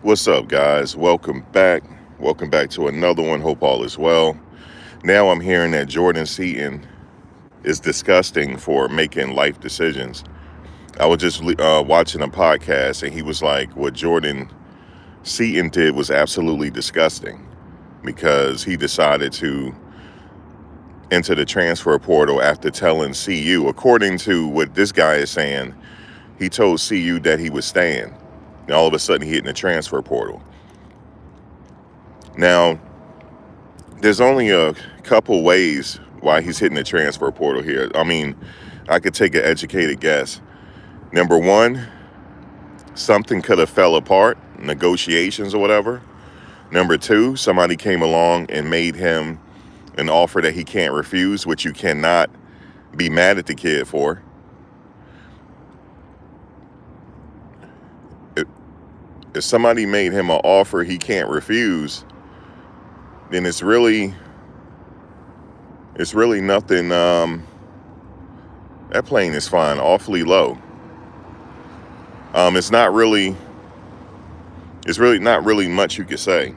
What's up, guys? Welcome back. Welcome back to another one. Hope all is well. Now I'm hearing that Jordan Seaton is disgusting for making life decisions. I was just watching a podcast, and he was like, what Jordan Seaton did was absolutely disgusting because he decided to enter the transfer portal after telling CU, according to what this guy is saying, he told CU that he was staying. And all of a sudden, he hit in the transfer portal. Now, there's only a couple ways why he's hitting the transfer portal here. I mean, I could take an educated guess. Number one, something could have fell apart, negotiations or whatever. Number two, somebody came along and made him an offer that he can't refuse, which you cannot be mad at the kid for. If somebody made him an offer he can't refuse, then it's really nothing. That plane is flying awfully low. It's really not really much you could say.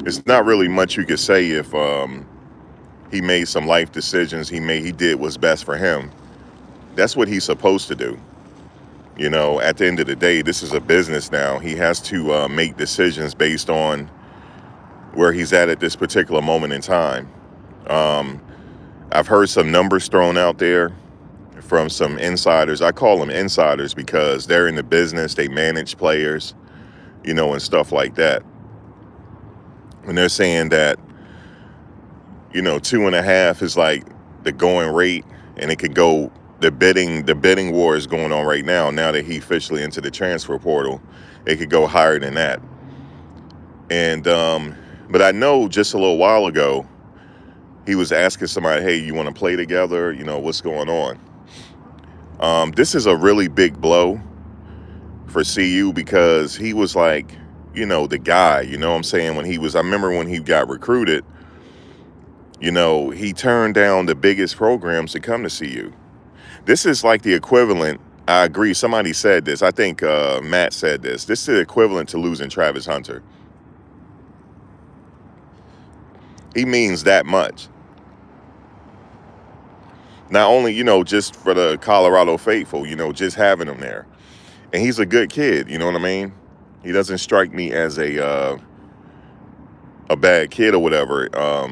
It's not really much you could say if he made some life decisions he did what's best for him. That's what he's supposed to do. You know, at the end of the day, this is a business now. He has to make decisions based on where he's at this particular moment in time. I've heard some numbers thrown out there from some insiders. I call them insiders because they're in the business. They manage players, and stuff like that. And they're saying that, 2.5 is like the going rate, and it could go. The bidding war is going on right now. Now that he officially entered the transfer portal, it could go higher than that. And but I know just a little while ago, he was asking somebody, "Hey, you want to play together? What's going on?" This is a really big blow for CU because he was like, the guy. You know what I'm saying? I remember when he got recruited. He turned down the biggest programs to come to CU. This is like the equivalent. I agree. Somebody said this. I think Matt said this. This is the equivalent to losing Travis Hunter. He means that much. Not only, just for the Colorado faithful, just having him there. And he's a good kid, you know what I mean? He doesn't strike me as a bad kid or whatever.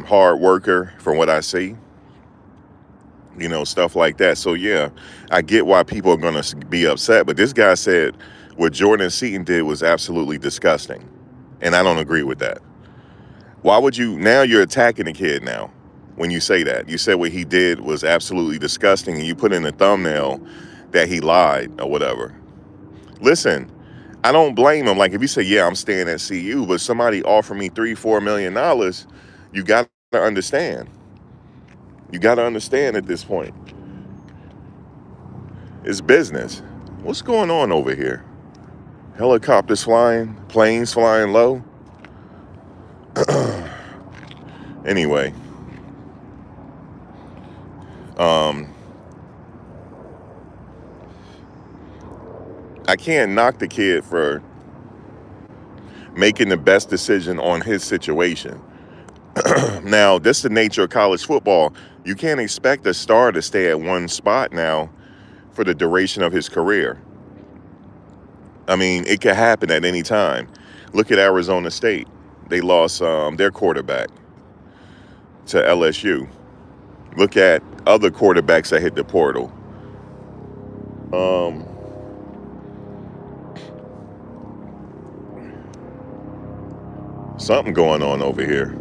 Hard worker from what I see. Stuff like that. So, yeah, I get why people are going to be upset. But this guy said what Jordan Seaton did was absolutely disgusting. And I don't agree with that. Why would you? Now you're attacking the kid now when you say that. You said what he did was absolutely disgusting, and you put in a thumbnail that he lied or whatever. Listen, I don't blame him. Like if you say, yeah, I'm staying at CU, but somebody offered me $3-4 million, you got to understand. You got to understand at this point. It's business. What's going on over here? Helicopters flying, planes flying low. Anyway, I can't knock the kid for making the best decision on his situation. Now, this is the nature of college football. You can't expect a star to stay at one spot now for the duration of his career. I mean, it could happen at any time. Look at Arizona State. They lost their quarterback to LSU. Look at other quarterbacks that hit the portal. Something going on over here.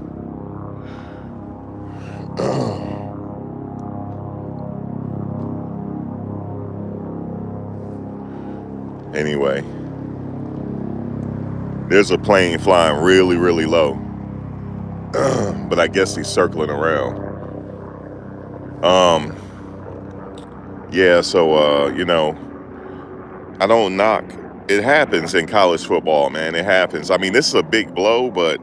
Anyway, there's a plane flying really, really low. But I guess he's circling around. Yeah, so, I don't knock. It happens in college football, man. It happens. I mean, this is a big blow, but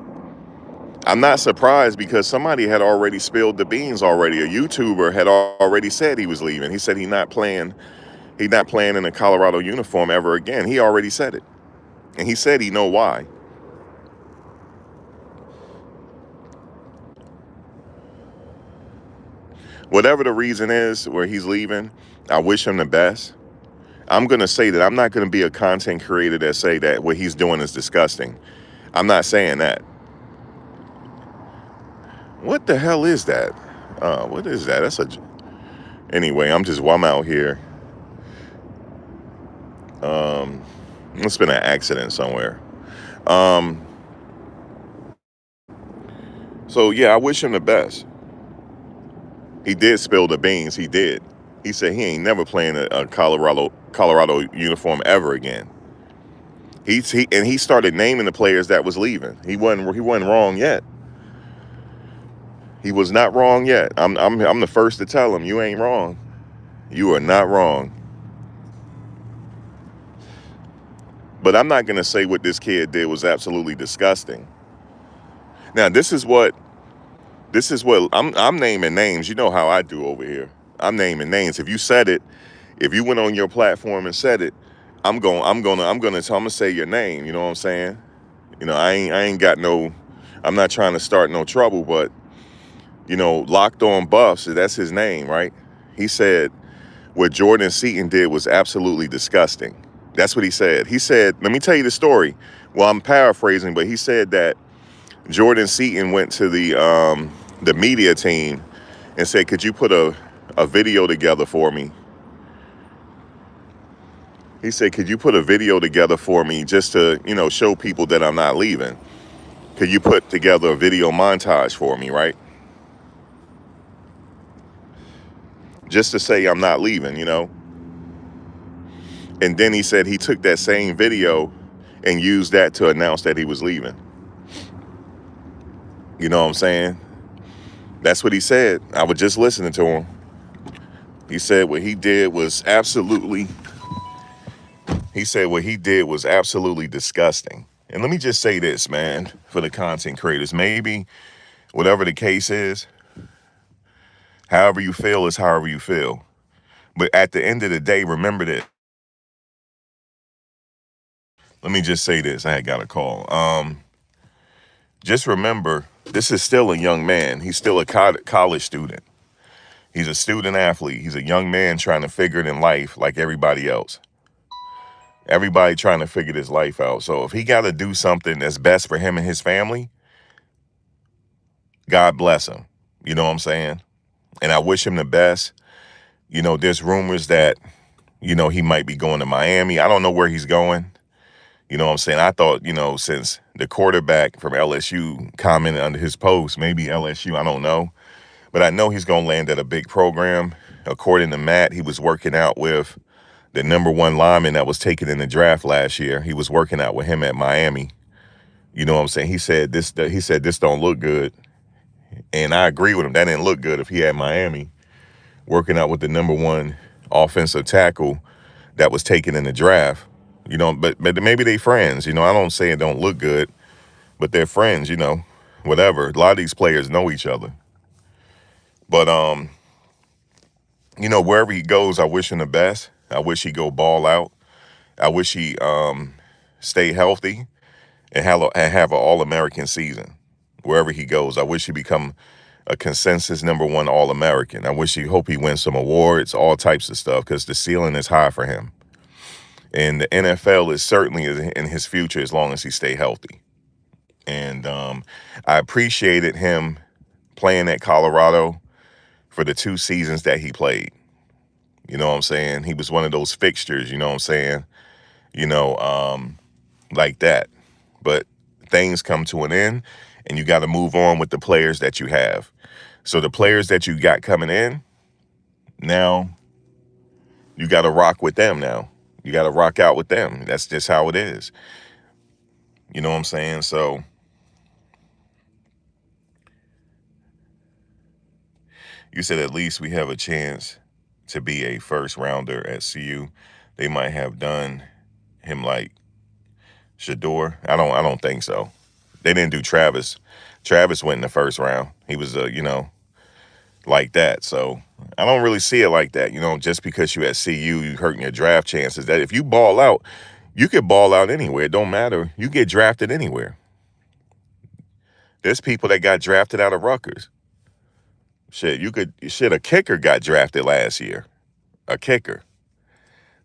I'm not surprised because somebody had already spilled the beans already. A YouTuber had already said he was leaving. He said he's not playing in a Colorado uniform ever again. He already said it. And he said he know why. Whatever the reason is where he's leaving, I wish him the best. I'm going to say that I'm not going to be a content creator that say that what he's doing is disgusting. I'm not saying that. What the hell is that? What is that? Anyway, I'm out here. It's been an accident somewhere. Um, so yeah, I wish him the best. He did spill the beans. He did. He said he ain't never playing a Colorado uniform ever again. He started naming the players that was leaving. He wasn't wrong yet. He was not wrong yet. I'm the first to tell him you ain't wrong. You are not wrong. But I'm not gonna say what this kid did was absolutely disgusting. Now this is what I'm naming names. You know how I do over here. I'm naming names. If you said it, if you went on your platform and said it, I'm gonna say your name. You know what I'm saying? I ain't got no. I'm not trying to start no trouble, but Locked On Buffs, that's his name, right? He said what Jordan Seaton did was absolutely disgusting. That's what he said. He said, let me tell you the story. Well, I'm paraphrasing, but he said that Jordan Seaton went to the media team and said, could you put a video together for me? He said, could you put a video together for me just to, show people that I'm not leaving? Could you put together a video montage for me, right? Just to say I'm not leaving. And then he said he took that same video and used that to announce that he was leaving. You know what I'm saying? That's what he said. I was just listening to him. He said what he did was absolutely disgusting. And let me just say this, man, for the content creators. Maybe whatever the case is, however you feel is however you feel. But at the end of the day, remember that. Let me just say this. I had got a call. Just remember, this is still a young man. He's still a college student. He's a student athlete. He's a young man trying to figure it in life like everybody else. Everybody trying to figure this life out. So if he got to do something that's best for him and his family, God bless him. You know what I'm saying? And I wish him the best. There's rumors that, he might be going to Miami. I don't know where he's going. You know what I'm saying? I thought, since the quarterback from LSU commented under his post, maybe LSU, I don't know. But I know he's going to land at a big program. According to Matt, he was working out with the number one lineman that was taken in the draft last year. He was working out with him at Miami. You know what I'm saying? He said this don't look good. And I agree with him. That didn't look good if he had Miami working out with the number one offensive tackle that was taken in the draft. But maybe they friends. I don't say it don't look good, but they're friends, whatever. A lot of these players know each other. But wherever he goes, I wish him the best. I wish he go ball out. I wish he stay healthy and have an All-American season. Wherever he goes, I wish he become a consensus number one All-American. I hope he wins some awards, all types of stuff, because the ceiling is high for him. And the NFL is certainly in his future as long as he stay healthy. And I appreciated him playing at Colorado for the 2 seasons that he played. You know what I'm saying? He was one of those fixtures, you know what I'm saying? Like that. But things come to an end, and you got to move on with the players that you have. So the players that you got coming in, now you got to rock with them now. You got to rock out with them. That's just how it is. You know what I'm saying? So you said at least we have a chance to be a first rounder at CU. They might have done him like Shador. I don't think so. They didn't do Travis. Travis went in the first round. He was, like that. So I don't really see it like that. Just because you at CU, you hurting your draft chances. That if you ball out, you could ball out anywhere. It don't matter. You get drafted anywhere. There's people that got drafted out of Rutgers. A kicker got drafted last year. A kicker.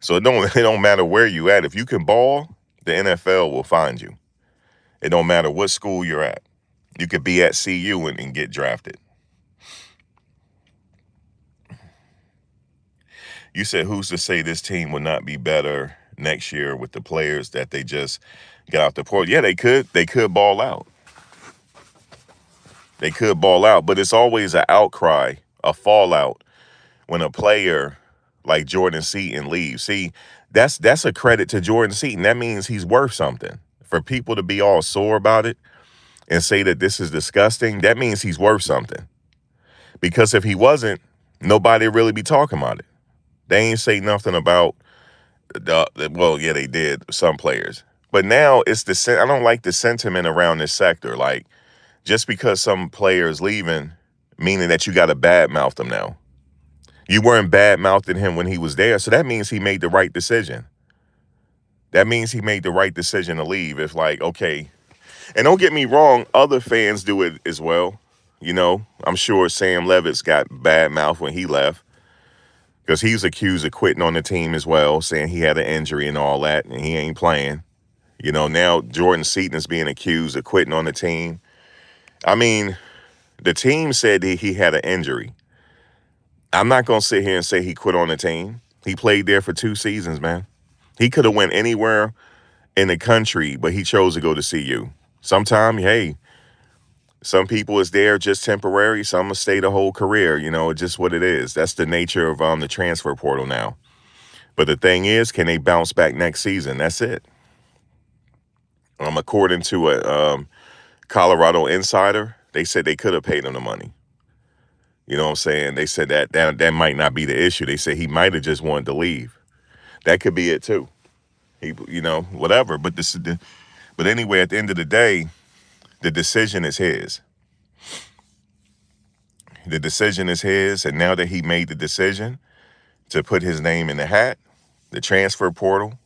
So it don't matter where you at. If you can ball, the NFL will find you. It don't matter what school you're at. You could be at CU and get drafted. You said, who's to say this team will not be better next year with the players that they just got off the portal? Yeah, they could. They could ball out. They could ball out, but it's always an outcry, a fallout when a player like Jordan Seaton leaves. See, that's a credit to Jordan Seaton. That means he's worth something. For people to be all sore about it and say that this is disgusting, that means he's worth something. Because if he wasn't, nobody really be talking about it. They ain't say nothing about well, yeah, they did, some players. But now I don't like the sentiment around this sector. Like, just because some players leaving, meaning that you got to badmouth them now. You weren't badmouthing him when he was there, so that means he made the right decision. That means he made the right decision to leave. If okay, and don't get me wrong, other fans do it as well. I'm sure Sam Levitt's got badmouth when he left because he was accused of quitting on the team as well, saying he had an injury and all that, and he ain't playing. Now Jordan Seaton is being accused of quitting on the team. I mean, the team said he had an injury. I'm not going to sit here and say he quit on the team. He played there for 2 seasons, man. He could have went anywhere in the country, but he chose to go to CU. Sometimes, hey, some people is there just temporary. Some will stay the whole career. It's just what it is. That's the nature of the transfer portal now. But the thing is, can they bounce back next season? That's it. According to a Colorado insider, they said they could have paid him the money. You know what I'm saying? They said that might not be the issue. They said he might have just wanted to leave. That could be it too. He, whatever. But anyway, at the end of the day, the decision is his. The decision is his, and now that he made the decision to put his name in the hat, the transfer portal,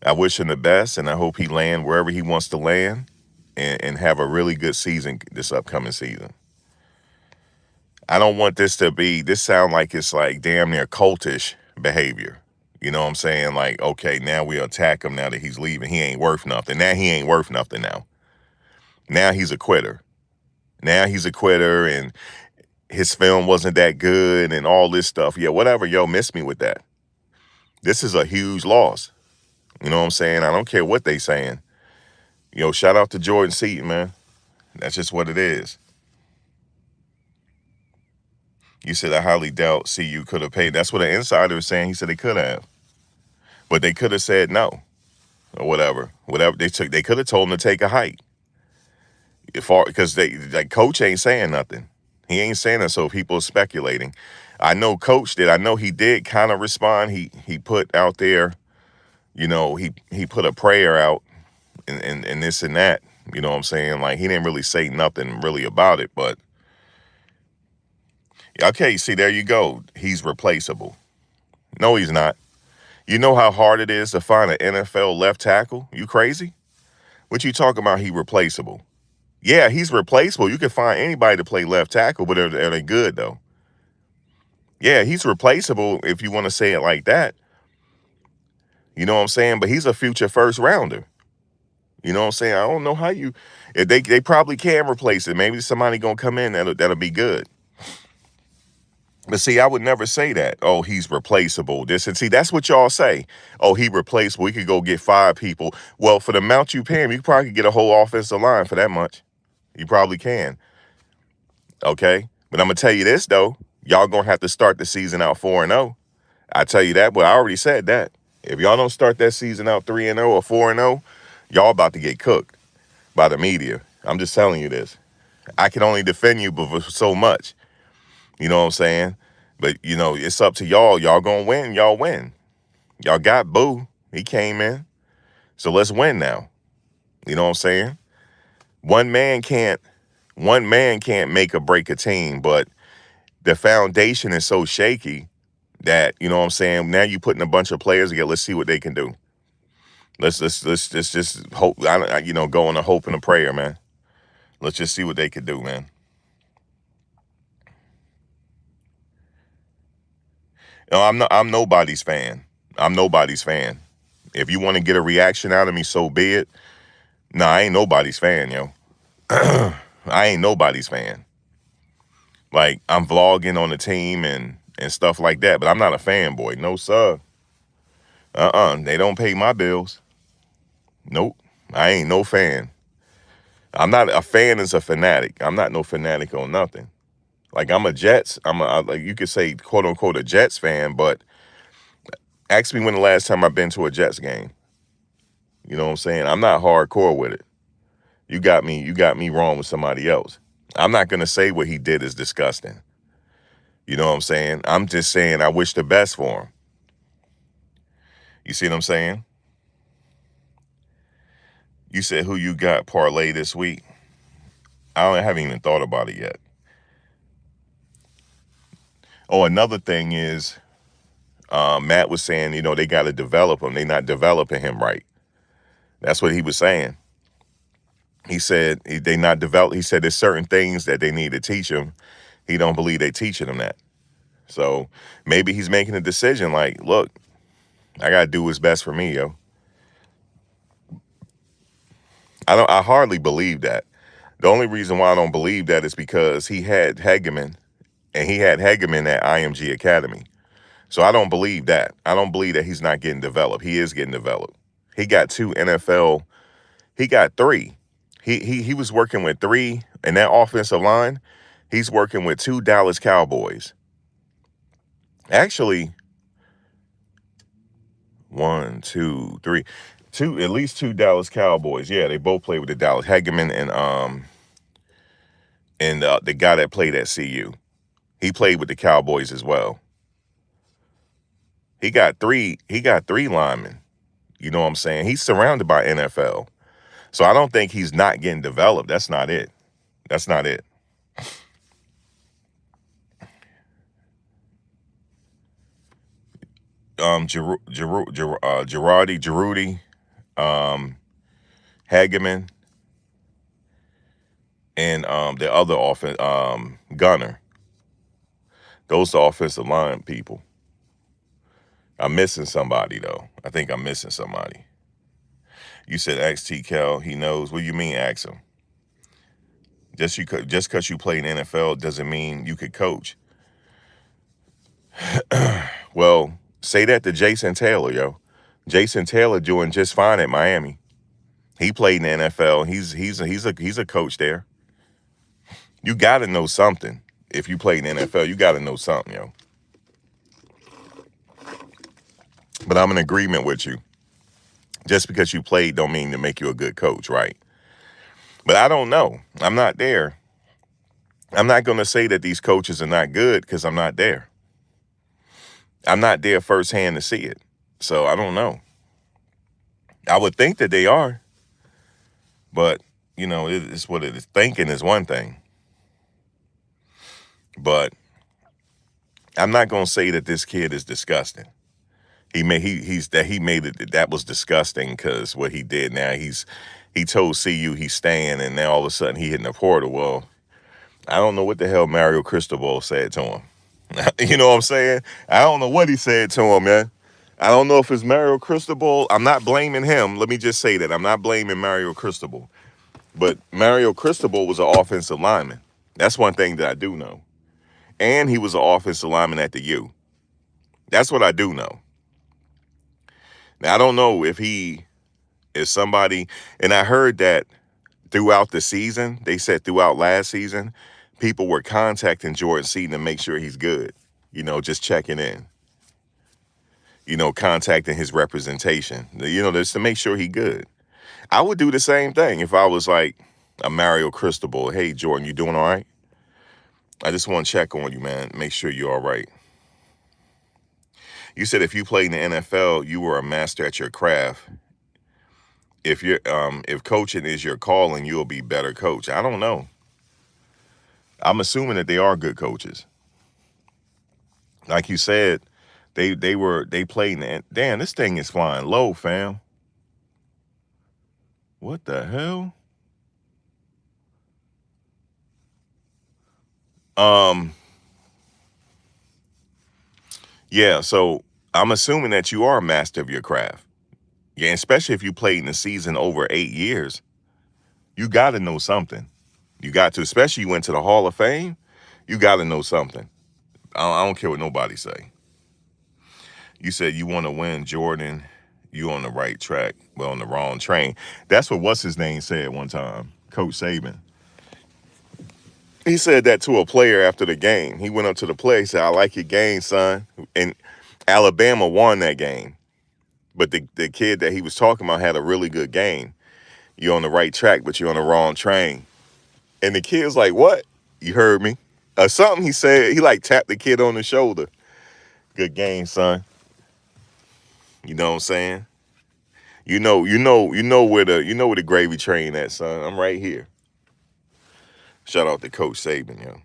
I wish him the best, and I hope he land wherever he wants to land and have a really good season this upcoming season. I don't want this sound like it's like damn near cultish behavior. You know what I'm saying? Like, okay, now we attack him now that he's leaving. He ain't worth nothing. Now he ain't worth nothing now. Now he's a quitter. Now he's a quitter and his film wasn't that good and all this stuff. Yeah, whatever. Yo, miss me with that. This is a huge loss. You know what I'm saying? I don't care what they saying. Shout out to Jordan Seaton, man. That's just what it is. You said I highly doubt CU could have paid. That's what an insider is saying. He said they could have. But they could have said no. Or whatever. They could have told him to take a hike. Because coach ain't saying nothing. He ain't saying that, so people are speculating. I know coach did. I know he did kind of respond. He put out there, he put a prayer out and this and that. You know what I'm saying? Like, he didn't really say nothing really about it, but okay, see, there you go. He's replaceable. No, he's not. You know how hard it is to find an NFL left tackle? You crazy? What you talking about he replaceable? Yeah, he's replaceable. You can find anybody to play left tackle, but are they good, though? Yeah, he's replaceable if you want to say it like that. You know what I'm saying? But he's a future first rounder. You know what I'm saying? I don't know how if they probably can replace it. Maybe somebody going to come in that'll be good. But see, I would never say that. Oh, he's replaceable. See, that's what y'all say. Oh, he replaceable. We could go get 5 people. Well, for the amount you pay him, you probably could get a whole offensive line for that much. You probably can. Okay? But I'm going to tell you this, though. Y'all going to have to start the season out 4-0. I tell you that, but I already said that. If y'all don't start that season out 3-0 or 4-0, y'all about to get cooked by the media. I'm just telling you this. I can only defend you for so much. You know what I'm saying? But, it's up to y'all. Y'all going to win. Y'all win. Y'all got Boo. He came in. So let's win now. You know what I'm saying? One man can't make or break a team, but the foundation is so shaky that, you know what I'm saying, now you putting a bunch of players together. Let's see what they can do. Let's just hope, go on a hope and a prayer, man. Let's just see what they can do, man. No, I'm nobody's fan. I'm nobody's fan. If you want to get a reaction out of me, so be it. Nah, I ain't nobody's fan, yo. I ain't nobody's fan. Like, I'm vlogging on the team and stuff like that, but I'm not a fanboy. No, sir. They don't pay my bills. Nope. I ain't no fan. I'm not a fan as a fanatic. I'm not no fanatic on nothing. Like, I'm a Jets. Like, you could say, quote unquote, a Jets fan, but ask me when the last time I've been to a Jets game. You know what I'm saying? I'm not hardcore with it. You got me wrong with somebody else. I'm not gonna say what he did is disgusting. You know what I'm saying? I'm just saying I wish the best for him. You see what I'm saying? You said who you got parlay this week. Haven't even thought about it yet. Oh, another thing is, Matt was saying, they got to develop him. They're not developing him right. That's what he was saying. He said they not develop. He said there's certain things that they need to teach him. He don't believe they teaching him that. So maybe he's making a decision like, look, I gotta do what's best for me, yo. I hardly believe that. The only reason why I don't believe that is because he had Hegeman, and he had Hegeman at IMG Academy. So I don't believe that. I don't believe that he's not getting developed. He is getting developed. He got 2 NFL. He got 3. He was working with 3 in that offensive line. He's working with 2 Dallas Cowboys. Actually, 1, 2, 3, at least 2 Dallas Cowboys. Yeah, they both played with the Dallas Hegeman and the guy that played at CU. He played with the Cowboys as well. He got 3 linemen. You know what I'm saying? He's surrounded by NFL. So I don't think he's not getting developed. That's not it. That's not it. Girardi, Hageman, and the other Gunner. Those are offensive line people. I'm missing somebody though. I think I'm missing somebody. You said ask T. Cal. He knows. What do you mean ask him? Just because you play in the NFL doesn't mean you could coach. Well, say that to Jason Taylor, yo. Jason Taylor doing just fine at Miami. He played in the NFL. He's a coach there. You got to know something. If you play in the NFL, you got to know something, yo. But I'm in agreement with you. Just because you played don't mean to make you a good coach, right? But I don't know. I'm not there. I'm not going to say that these coaches are not good because I'm not there. I'm not there firsthand to see it. So I don't know. I would think that they are. But, it's what it is. Thinking is one thing. But I'm not going to say that this kid is disgusting. He made it that was disgusting because what he did. Now he told CU he's staying, and now all of a sudden he hitting the portal. Well, I don't know what the hell Mario Cristobal said to him. You know what I'm saying? I don't know what he said to him, man. I don't know if it's Mario Cristobal. I'm not blaming him. Let me just say that. I'm not blaming Mario Cristobal. But Mario Cristobal was an offensive lineman. That's one thing that I do know. And he was an offensive lineman at the U. That's what I do know. Now, I don't know if he is somebody, and I heard that throughout the season, they said throughout last season, people were contacting Jordan Seaton to make sure he's good. Just checking in. Contacting his representation. Just to make sure he's good. I would do the same thing if I was like a Mario Cristobal. Hey, Jordan, you doing all right? I just want to check on you, man. Make sure you're all right. You said if you played in the NFL, you were a master at your craft. if coaching is your calling, you'll be better coach. I don't know. I'm assuming that they are good coaches. Like you said, they played. Damn, this thing is flying low, fam. What the hell? Um, yeah. So I'm assuming that you are a master of your craft. Yeah, especially if you played in the season over 8 years, you got to know something. You got to, especially you went to the Hall of Fame. You got to know something. I don't care what nobody say. You said you want to win, Jordan. You on the right track, but on the wrong train. That's what what's his name said one time, Coach Saban. He said that to a player after the game. He went up to the player. He said, "I like your game, son." And Alabama won that game, but the kid that he was talking about had a really good game. You're on the right track, but you're on the wrong train. And the kid was like, "What? You heard me?" Something he said. He like tapped the kid on the shoulder. Good game, son. You know what I'm saying? You know where the gravy train at, son. I'm right here. Shout out to Coach Saban, yo.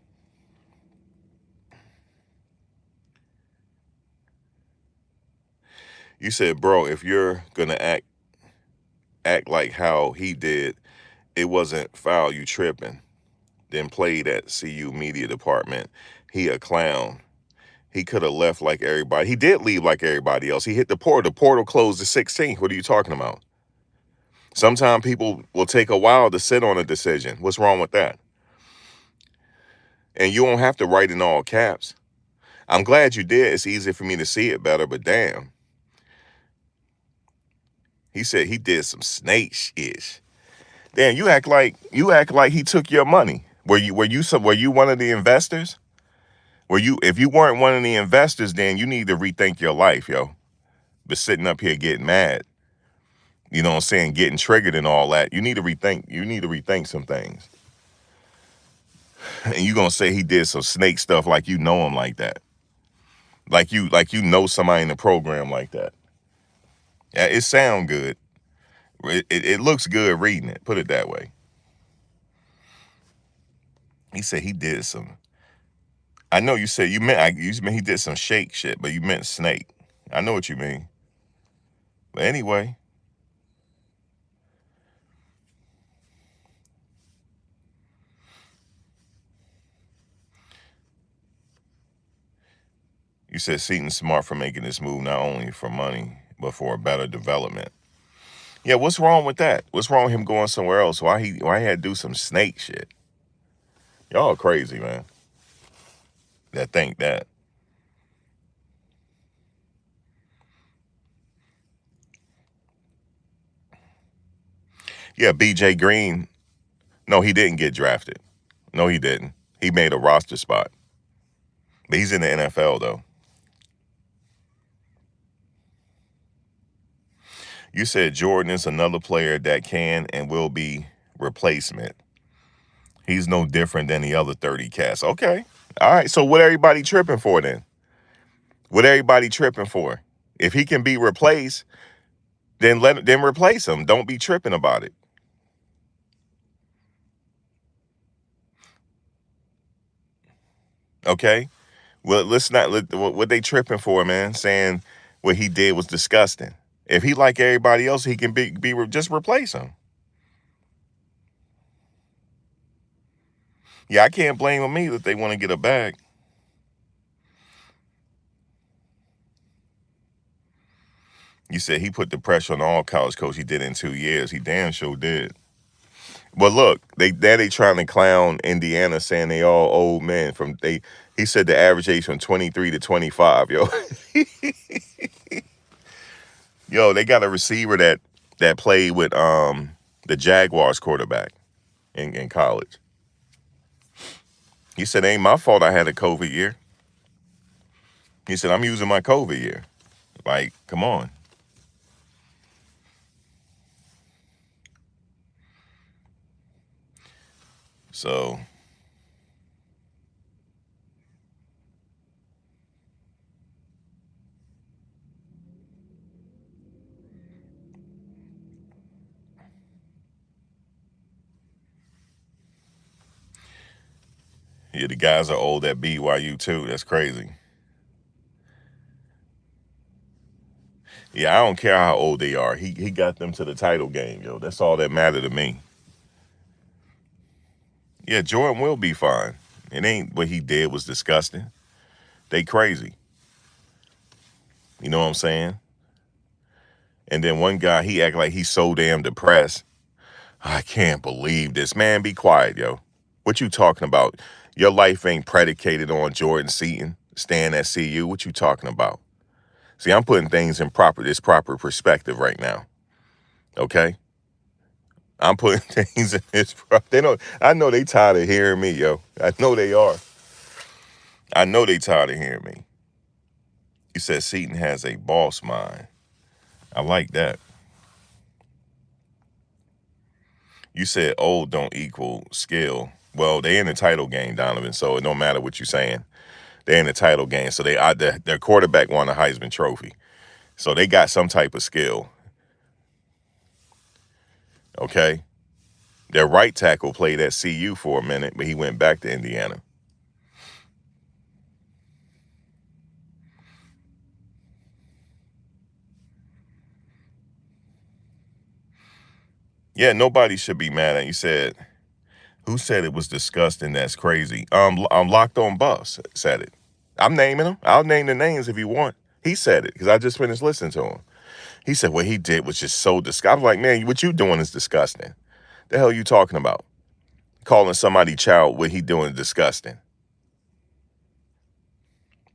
You said, bro, if you're gonna act like how he did, it wasn't foul, you tripping. Then played at CU media department. He a clown. He could have left like everybody. He did leave like everybody else. He hit the portal. The portal closed the 16th. What are you talking about? Sometimes people will take a while to sit on a decision. What's wrong with that? And you don't have to write in all caps. I'm glad you did. It's easier for me to see it better, but damn. He said he did some snake-ish. Damn, you act like he took your money. Were you one of the investors? If you weren't one of the investors, then you need to rethink your life, yo. But sitting up here getting mad, you know what I'm saying, getting triggered and all that. You need to rethink some things. And you gonna say he did some snake stuff like you know him like that. Like you know somebody in the program like that. Yeah, it sound good. It looks good reading it. Put it that way. He said he did some. I know you said you meant he did some shake shit, but you meant snake. I know what you mean. But anyway, you said Seaton's smart for making this move not only for money but for a better development. Yeah, what's wrong with that? What's wrong with him going somewhere else? Why he had to do some snake shit? Y'all crazy, man. That think that. Yeah, BJ Green. No, he didn't get drafted. No, he didn't. He made a roster spot. But he's in the NFL though. You said Jordan is another player that can and will be replacement. He's no different than the other 30 cats. Okay. All right. So what everybody tripping for then? What everybody tripping for? If he can be replaced, then replace him. Don't be tripping about it. Okay. Well, what they tripping for, man, saying what he did was disgusting. If he like everybody else, he can just replace him. Yeah, I can't blame them either if they want to get a bag. You said he put the pressure on all college coach. He did in 2 years. He damn sure did. But look, they trying to clown Indiana, saying they all old men. He said the average age from 23 to 25. Yo, yo, they got a receiver that played with the Jaguars quarterback in college. He said, "Ain't my fault I had a COVID year." He said, "I'm using my COVID year." Like, come on. So Yeah, the guys are old at BYU too. That's crazy. Yeah, I don't care how old they are. He got them to the title game, yo. That's all that mattered to me. Yeah, Jordan will be fine. It ain't what he did was disgusting. They crazy. You know what I'm saying? And then one guy, he act like he's so damn depressed. I can't believe this. Man, be quiet, yo. What you talking about? Your life ain't predicated on Jordan Seaton staying at CU. What you talking about? See, I'm putting things in proper perspective right now. Okay? I'm putting things in this. They don't. I know they tired of hearing me, yo. I know they are. I know they tired of hearing me. You said Seaton has a boss mind. I like that. You said old don't equal skill. Well, they in the title game, Donovan. So it don't matter what you're saying. They're in the title game. So their quarterback won a Heisman Trophy. So they got some type of skill. Okay. Their right tackle played at CU for a minute, but he went back to Indiana. Yeah, nobody should be mad at you. Said, who said it was disgusting? That's crazy. I'm Locked On Buffs said it. I'm naming them. I'll name the names if you want. He said it because I just finished listening to him. He said what he did was just so disgusting. I'm like, man, what you doing is disgusting. The hell you talking about? Calling somebody child, what he doing is disgusting.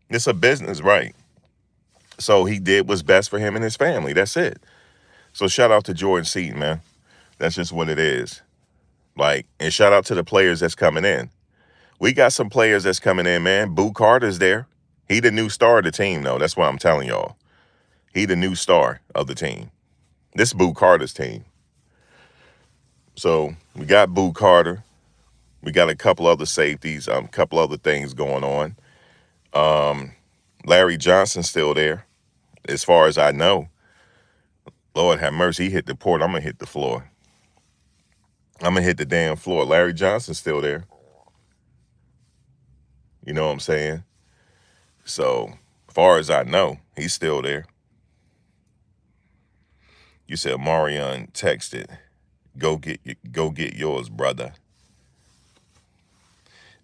It's a business, right? So he did what's best for him and his family. That's it. So shout out to Jordan Seaton, man. That's just what it is. Like, and shout out to the players that's coming in. We got some players that's coming in, man. Boo Carter's there. He the new star of the team, though. That's what I'm telling y'all. He the new star of the team. This Boo Carter's team. So we got Boo Carter. We got a couple other safeties, a couple other things going on. Larry Johnson's still there, as far as I know. Lord have mercy, he hit the port. I'm gonna hit the floor. I'm gonna hit the damn floor. Larry Johnson's still there. You know what I'm saying? So, as far as I know, he's still there. You said Marion texted, go get yours, brother.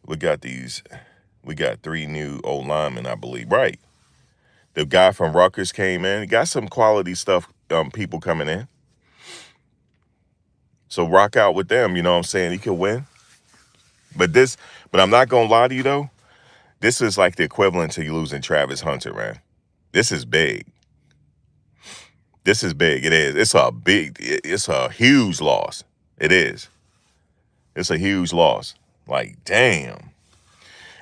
We got 3 new old linemen, I believe. Right. The guy from Rutgers came in. He got some quality stuff, people coming in. So rock out with them, you know what I'm saying? He could win. But I'm not gonna lie to you though. This is like the equivalent to you losing Travis Hunter, man. This is big. This is big. It is. It's a huge loss. It is. It's a huge loss. Like, damn.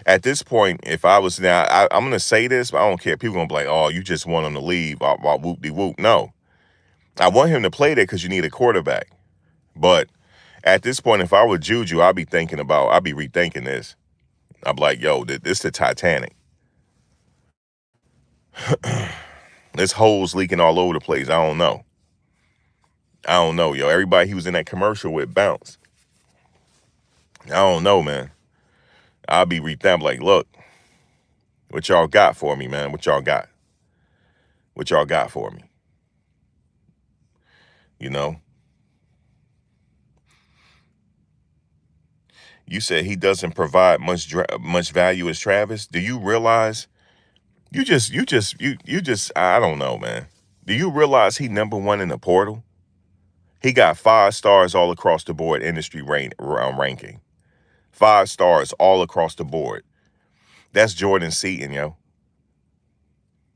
At this point, if I was now, I'm going to say this, but I don't care. People going to be like, oh, you just want him to leave. Whoop-de-whoop. No. I want him to play there because you need a quarterback. But at this point, if I were Juju, I'd be rethinking this. I'm like, yo, this is the Titanic. There's holes leaking all over the place. I don't know, yo. Everybody he was in that commercial with bounced. I don't know, man. I'll be rethinking, like, look, what y'all got for me, man? What y'all got? What y'all got for me? You know? You said he doesn't provide much value as Travis. Do you realize you just I don't know, man. Do you realize he #1 in the portal? He got 5 stars all across the board industry ranking. 5 stars all across the board. That's Jordan Seaton, yo.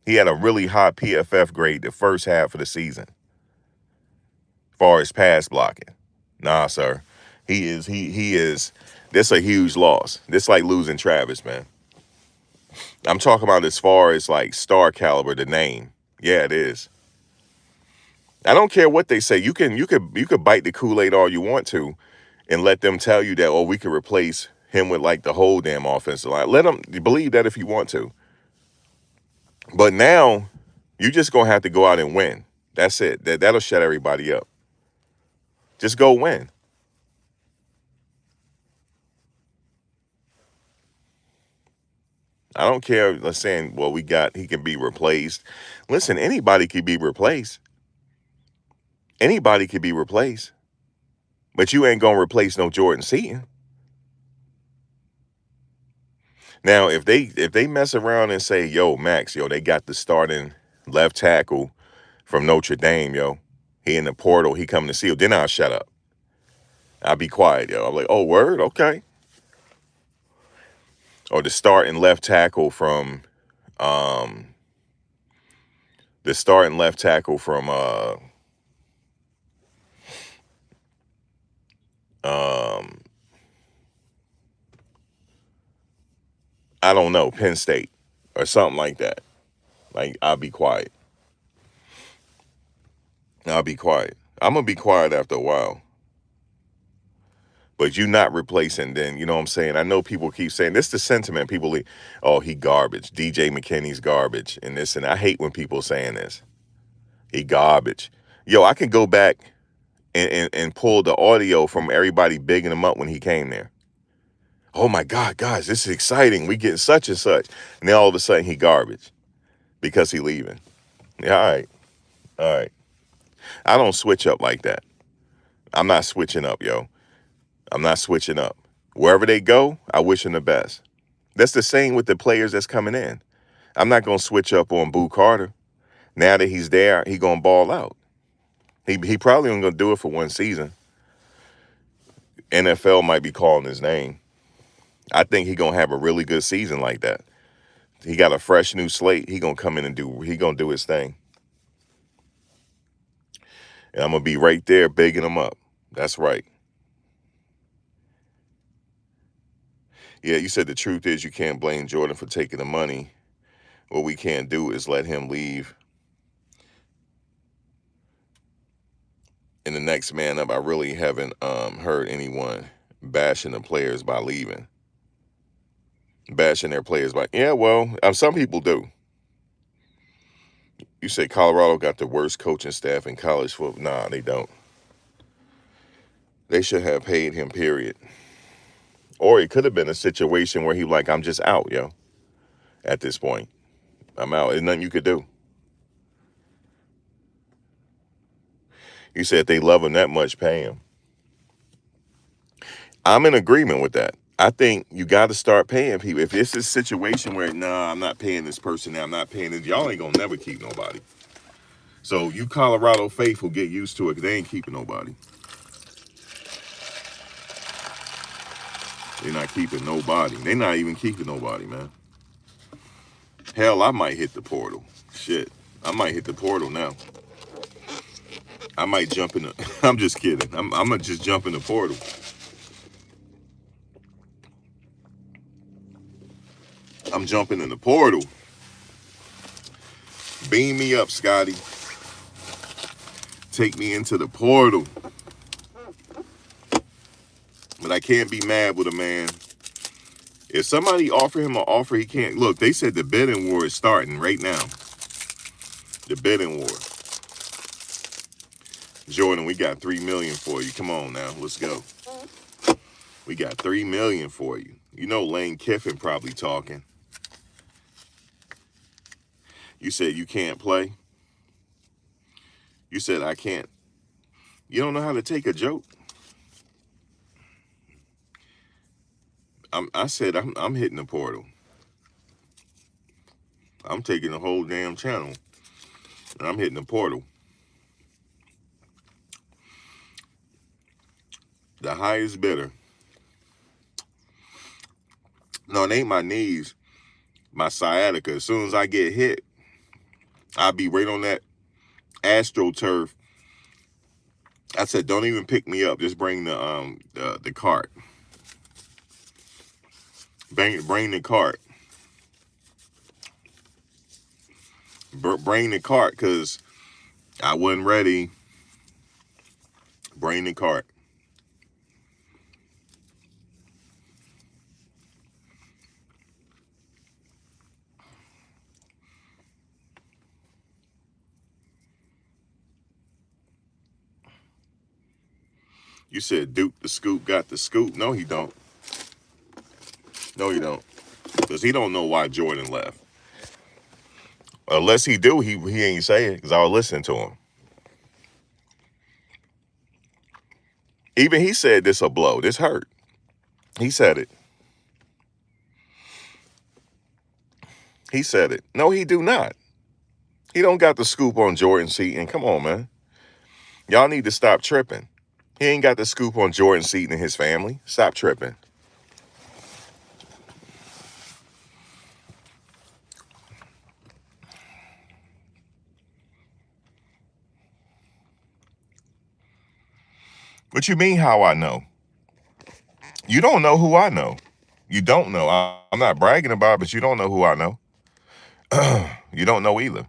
He had a really high PFF grade the first half of the season. As far as pass blocking. Nah, sir. He is this a huge loss. This like losing Travis, man. I'm talking about as far as like star caliber, the name. Yeah, it is. I don't care what they say. You could bite the Kool-Aid all you want to and let them tell you that, oh, we could replace him with like the whole damn offensive line. Let them believe that if you want to. But now you just gonna have to go out and win. That's it. That'll shut everybody up. Just go win. I don't care. Let's saying, well, he can be replaced. Listen, anybody can be replaced. Anybody can be replaced. But you ain't gonna replace no Jordan Seaton. Now, if they mess around and say, yo, Max, yo, they got the starting left tackle from Notre Dame, yo. He in the portal, he coming to see you, then I'll shut up. I'll be quiet, yo. I'm like, oh, word, okay. Or the starting left tackle from um the starting left tackle from I don't know, Penn State or something like that. Like, I'll be quiet. I'll be quiet. I'm gonna be quiet after a while. But you not replacing, then, you know what I'm saying? I know people keep saying this, the sentiment. People, oh, he garbage. DJ McKinney's garbage, and this, and I hate when people saying this. He garbage. Yo, I can go back and pull the audio from everybody bigging him up when he came there. Oh my God, guys, this is exciting. We getting such and such. And then all of a sudden he garbage because he leaving. Yeah, all right. All right. I don't switch up like that. I'm not switching up, yo. I'm not switching up. Wherever they go, I wish them the best. That's the same with the players that's coming in. I'm not going to switch up on Boo Carter. Now that he's there, he going to ball out. He probably ain't going to do it for one season. NFL might be calling his name. I think he going to have a really good season like that. He got a fresh new slate. He going to come in and he going to do his thing. And I'm going to be right there bigging him up. That's right. Yeah, you said the truth is you can't blame Jordan for taking the money. What we can't do is let him leave. And the next man up, I really haven't heard anyone bashing the players by leaving. Bashing their players by, yeah, well, some people do. You say Colorado got the worst coaching staff in college football. Nah, they don't. They should have paid him, period. Or it could have been a situation where he like, I'm just out, yo. At this point, I'm out. There's nothing you could do. You said they love him that much, pay him. I'm in agreement with that. I think you got to start paying people. If it's a situation where, nah, I'm not paying this person now, I'm not paying this, y'all ain't going to never keep nobody. So you Colorado faithful get used to it because they ain't keeping nobody. They're not keeping nobody. They're not even keeping nobody, man. Hell, I might hit the portal. Shit, I might hit the portal now. I might jump in the, I'm just kidding. I'm going to just jump in the portal. I'm jumping in the portal. Beam me up, Scotty. Take me into the portal. But I can't be mad with a man. If somebody offer him an offer, he can't. Look, they said the bidding war is starting right now. The bidding war. Jordan, we got $3 million for you. Come on now, let's go. We got $3 million for you. You know Lane Kiffin probably talking. You said you can't play. You said I can't. You don't know how to take a joke. I said I'm hitting the portal. I'm taking the whole damn channel. And I'm hitting the portal. The highest bidder. No, it ain't my knees. My sciatica. As soon as I get hit, I'll be right on that AstroTurf. I said, don't even pick me up. Just bring the cart. Bring the cart. Bring the cart, because I wasn't ready. Bring the cart. You said Duke the Scoop got the scoop. No, he don't. No, he don't. Because he don't know why Jordan left. Unless he do, he ain't say it because I was listening to him. Even he said this a blow. This hurt. He said it. He said it. No, he do not. He don't got the scoop on Jordan Seaton. Come on, man. Y'all need to stop tripping. He ain't got the scoop on Jordan Seaton and his family. Stop tripping. What you mean how I know? You don't know who I know. You don't know. I'm not bragging about it, but you don't know who I know. You don't know either.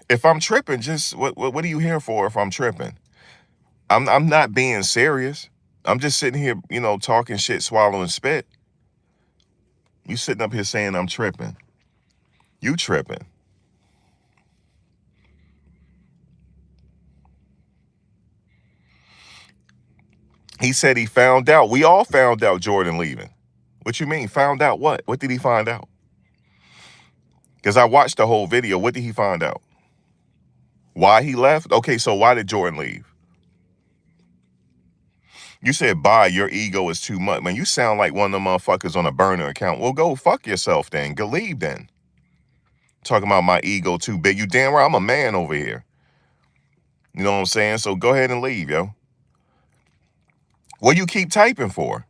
If I'm tripping, just what are you here for if I'm tripping? I'm not being serious. I'm just sitting here, talking shit, swallowing spit. You sitting up here saying I'm tripping. You tripping. He said he found out. We all found out Jordan leaving. What you mean? Found out what? What did he find out? Because I watched the whole video. What did he find out? Why he left? Okay, so why did Jordan leave? You said, bye, your ego is too much. Man, you sound like one of them motherfuckers on a burner account. Well, go fuck yourself then. Go leave then. Talking about my ego too big. You damn right, I'm a man over here. You know what I'm saying? So go ahead and leave, yo. What you keep typing for?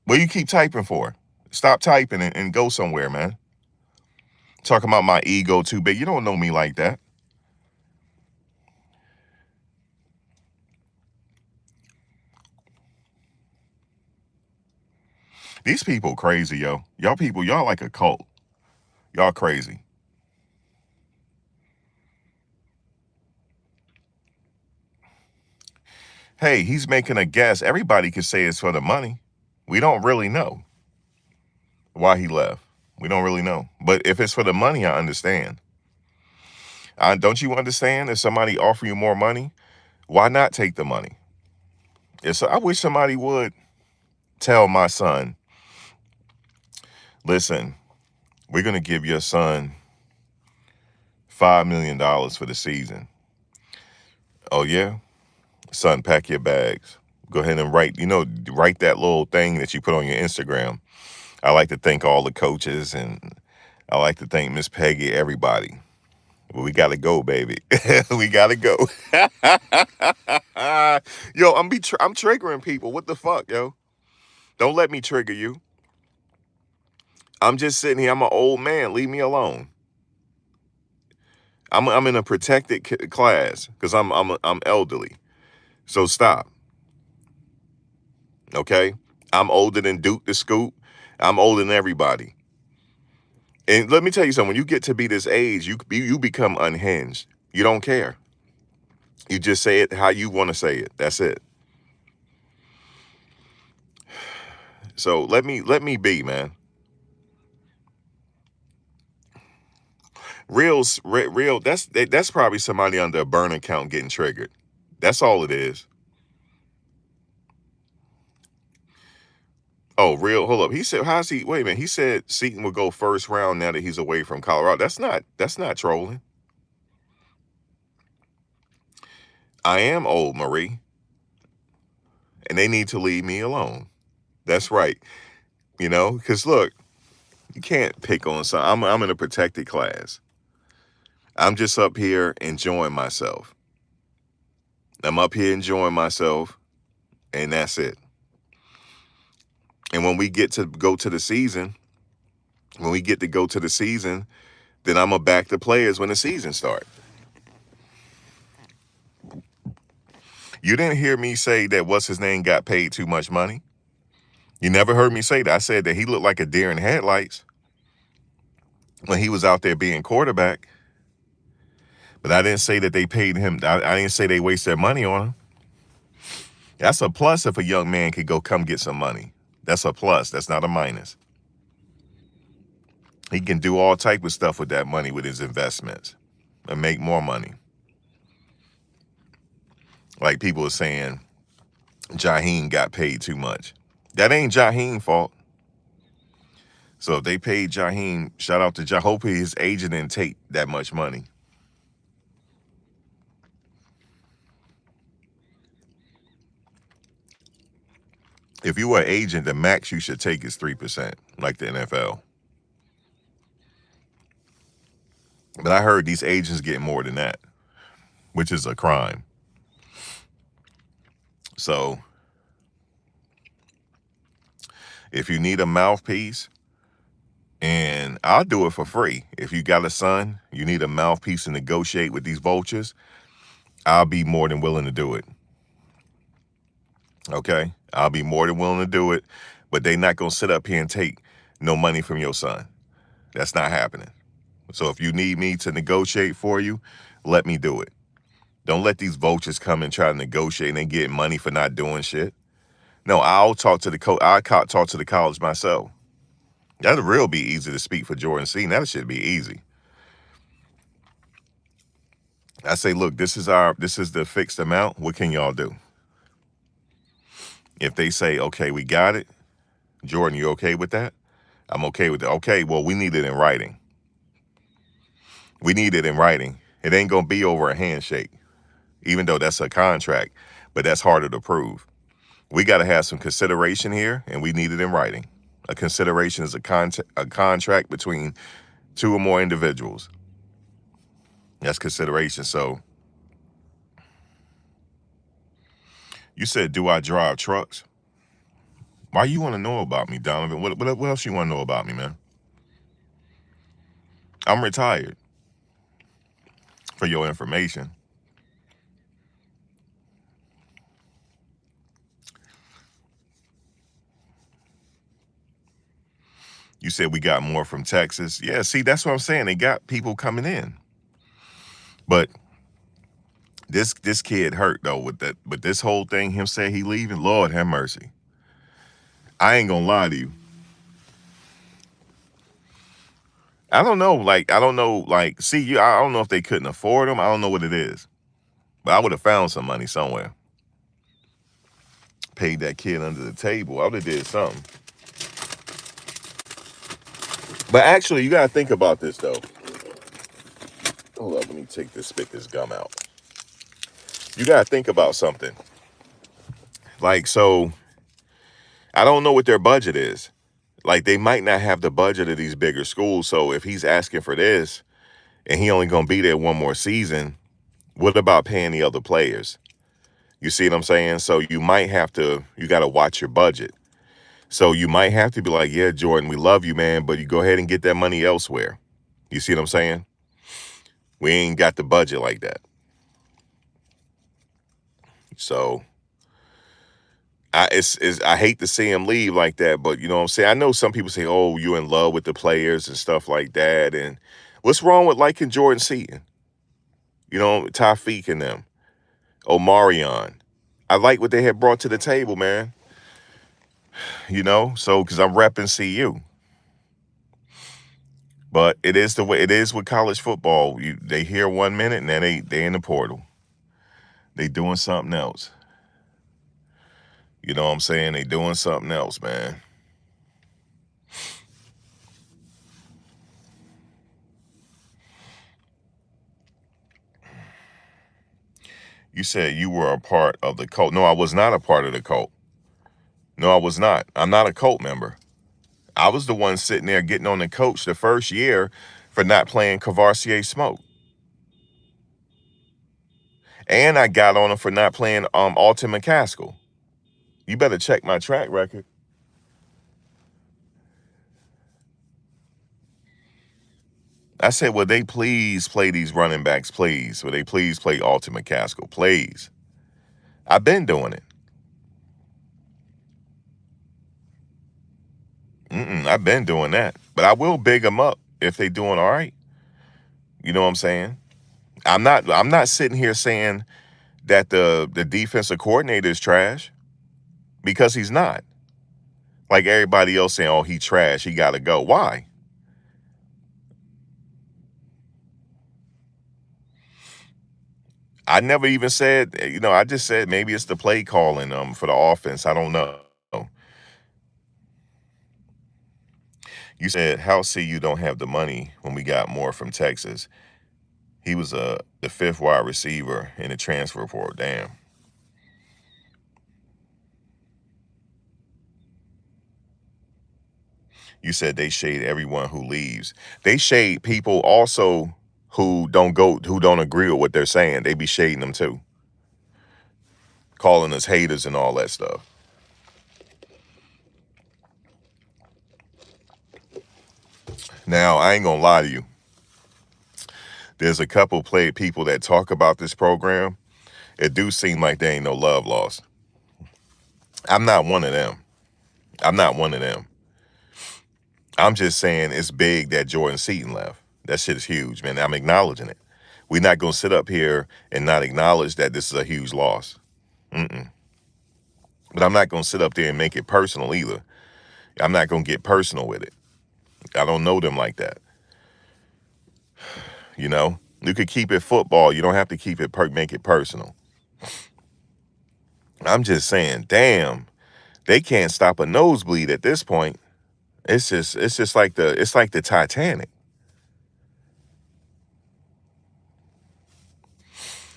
What you keep typing for? Stop typing and go somewhere, man. Talking about my ego too big. You don't know me like that. These people crazy, yo. Y'all like a cult. Y'all crazy. Hey, he's making a guess. Everybody could say it's for the money. We don't really know why he left. We don't really know. But if it's for the money, I understand. Don't you understand? If somebody offer you more money, why not take the money? I wish somebody would tell my son, listen, we're going to give your son $5 million for the season. Oh, yeah? Son, pack your bags. Go ahead and write that little thing that you put on your Instagram. I like to thank all the coaches, and I like to thank Miss Peggy, everybody. But we got to go, baby. We got to go. Yo, I'm triggering people. What the fuck, yo? Don't let me trigger you. I'm just sitting here. I'm an old man. Leave me alone. I'm in a protected class because I'm elderly. So stop. Okay? I'm older than Duke the Scoop. I'm older than everybody. And let me tell you something. When you get to be this age, you become unhinged. You don't care. You just say it how you want to say it. That's it. So let me be, man. Real. That's probably somebody under a burn account getting triggered. That's all it is. Oh, real. Hold up. He said, how's he? Wait a minute. He said Seaton would go first round now that he's away from Colorado. That's not trolling. I am old, Marie. And they need to leave me alone. That's right. Because look, you can't pick on something. I'm in a protected class. I'm just up here enjoying myself. I'm up here enjoying myself, and that's it. And when we get to go to the season, then I'm going to back the players when the season starts. You didn't hear me say that what's his name got paid too much money. You never heard me say that. I said that he looked like a deer in headlights when he was out there being quarterback. But I didn't say that they paid him. I didn't say they waste their money on him. That's a plus if a young man could go come get some money. That's a plus. That's not a minus. He can do all type of stuff with that money with his investments and make more money. Like people are saying, Jaheim got paid too much. That ain't Jaheim's fault. So if they paid Jaheim, shout out to Jaheim. Hope his agent didn't take that much money. If you were an agent, the max you should take is 3%, like the NFL. But I heard these agents get more than that, which is a crime. So if you need a mouthpiece, and I'll do it for free. If you got a son, you need a mouthpiece to negotiate with these vultures, I'll be more than willing to do it. Okay? I'll be more than willing to do it, but they not going to sit up here and take no money from your son. That's not happening. So if you need me to negotiate for you, let me do it. Don't let these vultures come and try to negotiate and then get money for not doing shit. No, I'll talk to the coach. I'll talk to the college myself. That'll real be easy to speak for Jordan Seaton. That should be easy. I say, look, this is the fixed amount. What can y'all do? If they say, okay, we got it. Jordan, you okay with that? I'm okay with that. Okay, well, we need it in writing. We need it in writing. It ain't going to be over a handshake, even though that's a contract, but that's harder to prove. We got to have some consideration here, and we need it in writing. A consideration is a contract between two or more individuals. That's consideration. So you said, do I drive trucks? Why you want to know about me, Donovan? What else you want to know about me, man? I'm retired, for your information. You said we got more from Texas. Yeah, see, that's what I'm saying. They got people coming in. But this kid hurt, though, with this whole thing, him saying he leaving. Lord have mercy. I ain't gonna lie to you. I don't know, see, I don't know if they couldn't afford them. I don't know what it is. But I would have found some money somewhere. Paid that kid under the table. I would have did something. But actually, you got to think about this, though. Hold up, let me spit this gum out. You got to think about something. Like, so, I don't know what their budget is. Like, they might not have the budget of these bigger schools. So if he's asking for this and he only going to be there one more season, what about paying the other players? You see what I'm saying? So you got to watch your budget. So you might have to be like, yeah, Jordan, we love you, man, but you go ahead and get that money elsewhere. You see what I'm saying? We ain't got the budget like that. So I hate to see him leave like that, but you know what I'm saying? I know some people say, oh, you're in love with the players and stuff like that. And what's wrong with liking Jordan Seaton? You know, Tafiq and them. Omarion. I like what they had brought to the table, man. You know, so because I'm repping CU. But it is the way it is with college football. They here 1 minute and then they in the portal. They doing something else. You know what I'm saying? They doing something else, man. You said you were a part of the cult. No, I was not a part of the cult. No, I was not. I'm not a cult member. I was the one sitting there getting on the coach the first year for not playing Cavassier Smoke. And I got on him for not playing Alton McCaskill. You better check my track record. I said, will they please play these running backs, please? Will they please play Alton McCaskill, please? I've been doing it. I've been doing that. But I will big them up if they doing all right. You know what I'm saying? I'm not sitting here saying that the defensive coordinator is trash, because he's not. Like everybody else saying, oh, he trash, he got to go. Why? I never even said, I just said maybe it's the play calling for the offense. I don't know. You said, how see you don't have the money when we got more from Texas? He was the fifth wide receiver in the transfer portal. Damn. You said they shade everyone who leaves. They shade people also who don't agree with what they're saying. They be shading them too, calling us haters and all that stuff. Now, I ain't gonna lie to you. There's a couple people that talk about this program. It do seem like there ain't no love lost. I'm not one of them. I'm not one of them. I'm just saying it's big that Jordan Seaton left. That shit is huge, man. I'm acknowledging it. We're not gonna sit up here and not acknowledge that this is a huge loss. Mm-mm. But I'm not gonna sit up there and make it personal either. I'm not gonna get personal with it. I don't know them like that. You could keep it football. You don't have to keep it make it personal. I'm just saying, damn, they can't stop a nosebleed at this point. It's like the Titanic.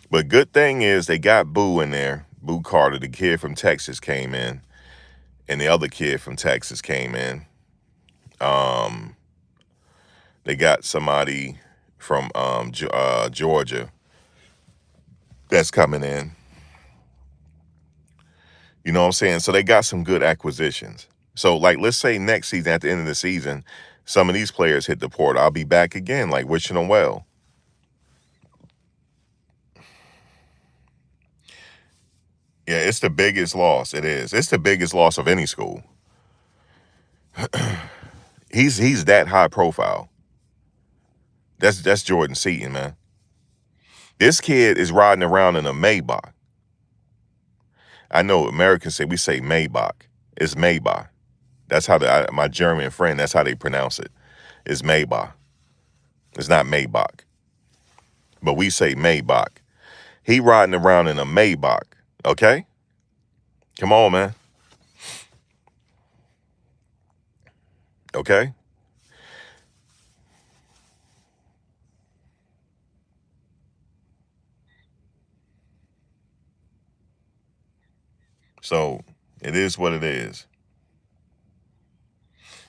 But good thing is they got Boo in there. Boo Carter, the kid from Texas, came in, and the other kid from Texas came in. They got somebody from Georgia that's coming in. You know what I'm saying? So they got some good acquisitions. So, like, let's say next season, at the end of the season, some of these players hit the portal. I'll be back again, like, wishing them well. Yeah, it's the biggest loss. It is. It's the biggest loss of any school. He's that high profile. That's Jordan Seaton, man. This kid is riding around in a Maybach. I know Americans we say Maybach. It's Maybach. That's how my German friend, that's how they pronounce it. It's Maybach. It's not Maybach. But we say Maybach. He riding around in a Maybach, okay? Come on, man. Okay? So it is what it is.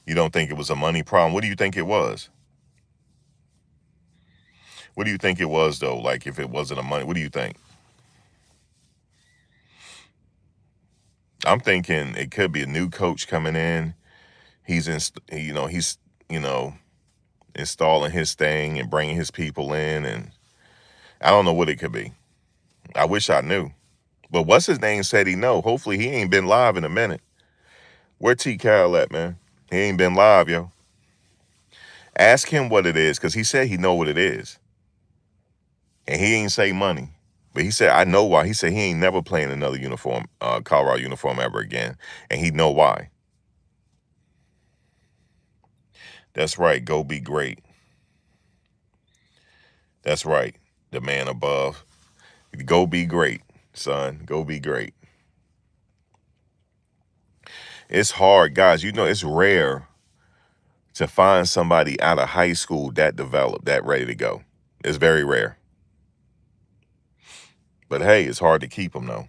You don't think it was a money problem? What do you think it was? What do you think it was, though? Like, if it wasn't a money, what do you think? I'm thinking it could be a new coach coming in. He's installing his thing and bringing his people in, and I don't know what it could be. I wish I knew. But what's his name said he know. Hopefully he ain't been live in a minute. Where T. Cal at, man? He ain't been live, yo. Ask him what it is, because he said he know what it is. And he ain't say money. But he said, I know why. He said he ain't never playing another Colorado uniform ever again. And he know why. That's right. Go be great. That's right. The man above. Go be great, son. Go be great. It's hard, guys. It's rare to find somebody out of high school that developed, that ready to go. It's very rare. But hey, it's hard to keep them, though.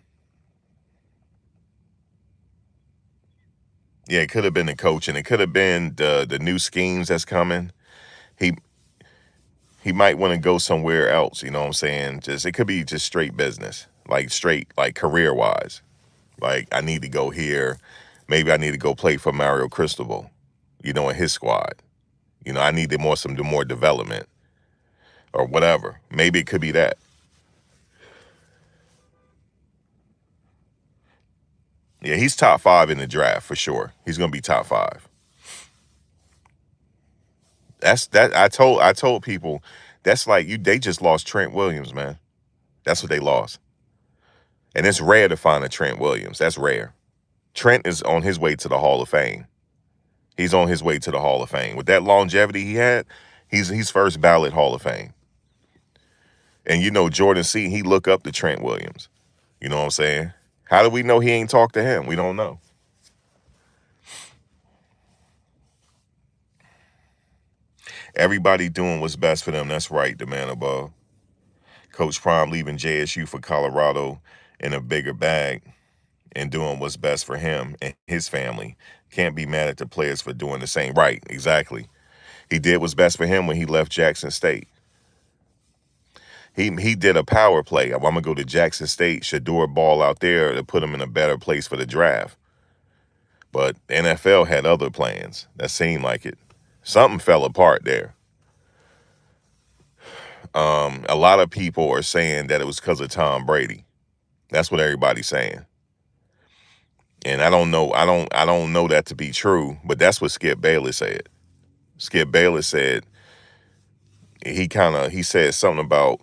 Yeah, it could have been the coaching. It could have been the new schemes that's coming. He might want to go somewhere else, you know what I'm saying? It could be just straight business, like straight, like career-wise. Like, I need to go here. Maybe I need to go play for Mario Cristobal, in his squad. I needed more development or whatever. Maybe it could be that. Yeah, he's top 5 in the draft for sure. He's gonna be top 5. I told people that's like they just lost Trent Williams, man. That's what they lost. And it's rare to find a Trent Williams. That's rare. Trent is on his way to the Hall of Fame. He's on his way to the Hall of Fame. With that longevity he had, he's first ballot Hall of Fame. And you know, Jordan Seaton, he look up to Trent Williams. You know what I'm saying? How do we know he ain't talked to him? We don't know. Everybody doing what's best for them. That's right, the man above. Coach Prime leaving JSU for Colorado in a bigger bag and doing what's best for him and his family. Can't be mad at the players for doing the same. Right, exactly. He did what's best for him when he left Jackson State. He did a power play. I'm gonna go to Jackson State, Shador ball out there to put him in a better place for the draft. But the NFL had other plans. That seemed like it. Something fell apart there. A lot of people are saying that it was because of Tom Brady. That's what everybody's saying. And I don't know. I don't know that to be true, but that's what Skip Bayless said. Skip Bayless said he said something about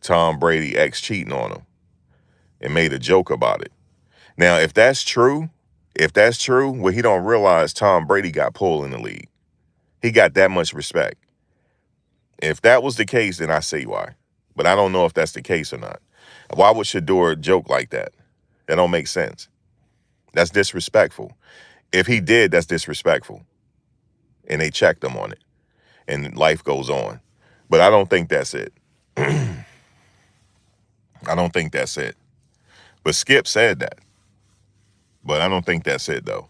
Tom Brady ex cheating on him and made a joke about it. Now, if that's true, well, he don't realize Tom Brady got pulled in the league. He got that much respect. If that was the case, then I see why. But I don't know if that's the case or not. Why would Shador joke like that? That don't make sense. That's disrespectful. If he did, that's disrespectful. And they checked him on it. And life goes on. But I don't think that's it. I don't think that's it. But Skip said that. But I don't think that's it, though.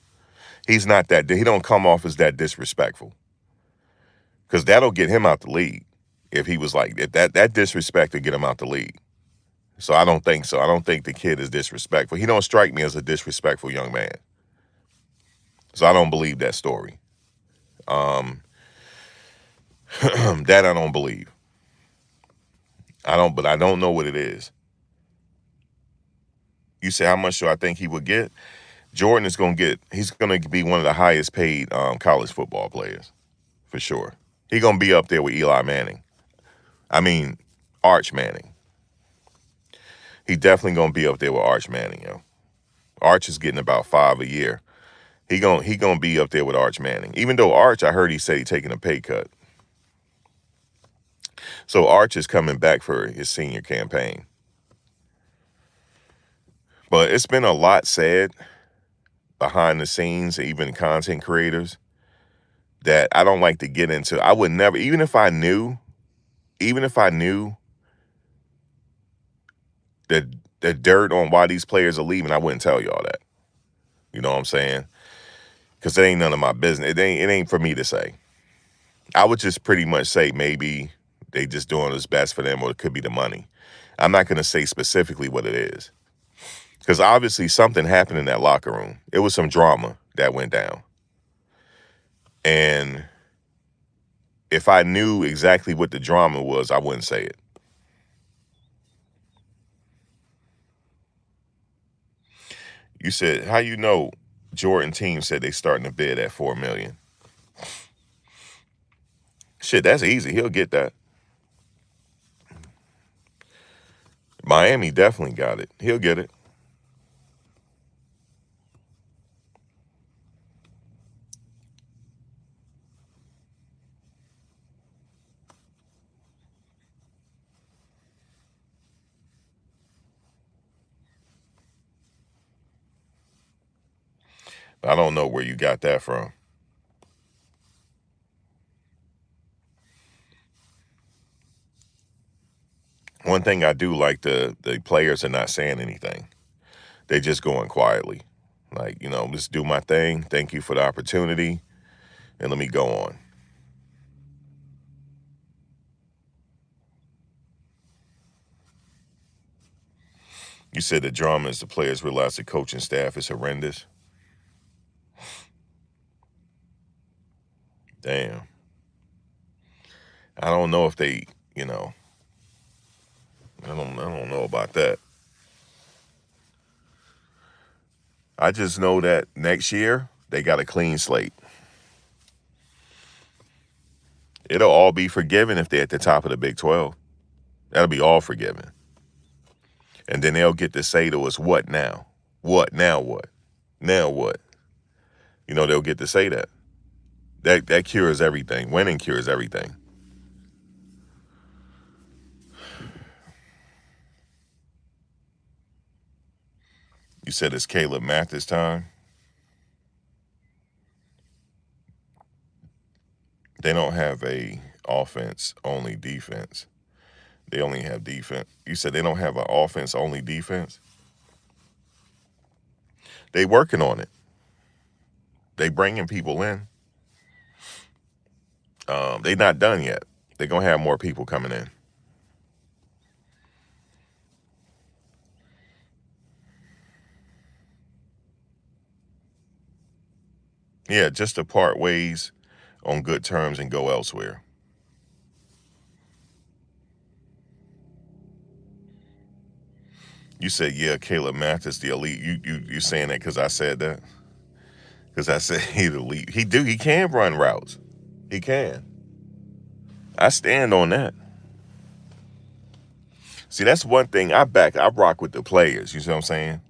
He's not that. He don't come off as that disrespectful. Because that'll get him out the league. If he was like, if that disrespect will get him out the league. So I don't think so. I don't think the kid is disrespectful. He don't strike me as a disrespectful young man. So I don't believe that story. That I don't believe. But I don't know what it is. You say how much do I think he would get? Jordan is he's going to be one of the highest paid college football players, for sure. He's going to be up there with Eli Manning. I mean, Arch Manning. He definitely going to be up there with Arch Manning, yo. Arch is getting about $5 a year. He gonna be up there with Arch Manning. Even though Arch, I heard he said he's taking a pay cut. So Arch is coming back for his senior campaign. But it's been a lot said behind the scenes, even content creators, that I don't like to get into. I would never, even if I knew the dirt on why these players are leaving, I wouldn't tell y'all that. You know what I'm saying? Because it ain't none of my business. It ain't for me to say. I would just pretty much say maybe they just doing what's best for them, or it could be the money. I'm not going to say specifically what it is. Because obviously something happened in that locker room. It was some drama that went down. And if I knew exactly what the drama was, I wouldn't say it. You said, how you know Jordan team said they starting to bid at $4 million? Shit, that's easy. He'll get that. Miami definitely got it. He'll get it. I don't know where you got that from. One thing I do like, the players are not saying anything. They just going quietly. Like, just do my thing. Thank you for the opportunity. And let me go on. You said the drama is the players realize the coaching staff is horrendous. Damn. I don't know if they, I don't know about that. I just know that next year they got a clean slate. It'll all be forgiven if they're at the top of the Big 12. That'll be all forgiven. And then they'll get to say to us, what now? What? Now what? Now what? They'll get to say that. That cures everything. Winning cures everything. said it's Caleb Mathis time. They don't have a offense only defense. They only have defense. You said they don't have an offense only defense. They working on it. They bringing people in. They not done yet. They're gonna have more people coming in. Yeah, just to part ways on good terms and go elsewhere. You said, yeah, Caleb Mathis, the elite. You saying that because I said that? Because I said he's elite. He can run routes. He can. I stand on that. See, that's one thing I rock with the players. You see what I'm saying?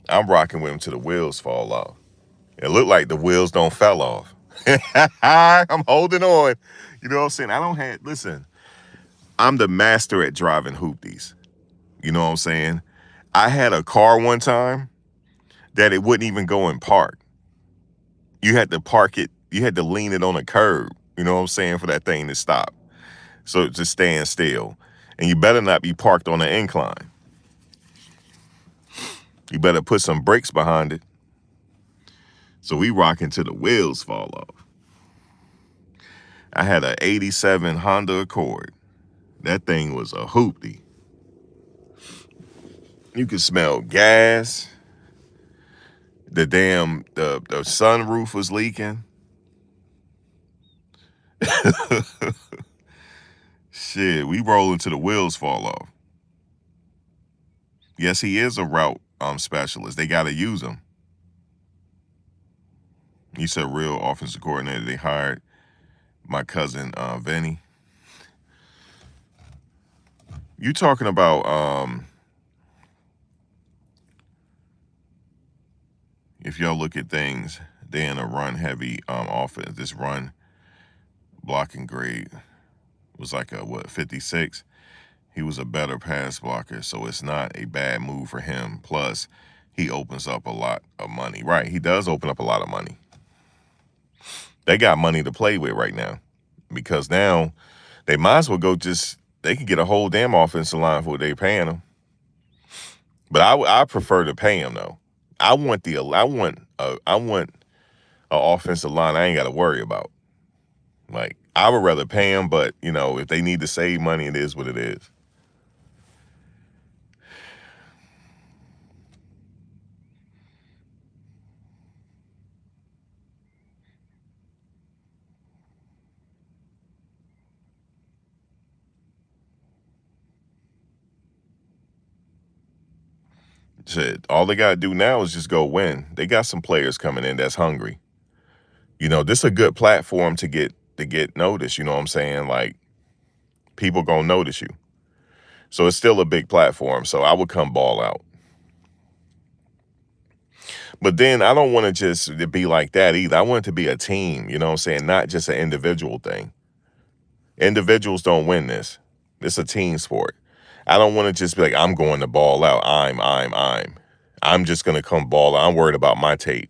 I'm rocking with them till the wheels fall off. It looked like the wheels don't fell off. I'm holding on. You know what I'm saying? Listen, I'm the master at driving hoopties. You know what I'm saying? I had a car one time that it wouldn't even go in park. You had to park it, you had to lean it on a curb, you know what I'm saying, for that thing to stop. So to stand still. And you better not be parked on an incline. You better put some brakes behind it. So we rocking till the wheels fall off. I had an 87 Honda Accord. That thing was a hoopty. You could smell gas. The sunroof was leaking. Shit, we rolling till the wheels fall off. Yes, he is a route specialist. They got to use him. You said real offensive coordinator. They hired my cousin Vinny. You talking about if y'all look at things, they in a run heavy offense. This run blocking grade was like 56. He was a better pass blocker, so it's not a bad move for him. Plus, he opens up a lot of money. Right, he does open up a lot of money. They got money to play with right now because now they might as well they can get a whole damn offensive line for what they paying them. But I prefer to pay him though. I want an offensive line I ain't got to worry about. Like, I would rather pay him, but if they need to save money, it is what it is. Shit, all they gotta do now is just go win. They got some players coming in that's hungry. This is a good platform to get noticed. You know what I'm saying? Like, people gonna notice you. So it's still a big platform. So I would come ball out. But then I don't want to just be like that either. I want it to be a team. You know what I'm saying? Not just an individual thing. Individuals don't win this. It's a team sport. I don't want to just be like, I'm going to ball out. I'm just going to come ball out. I'm worried about my tape.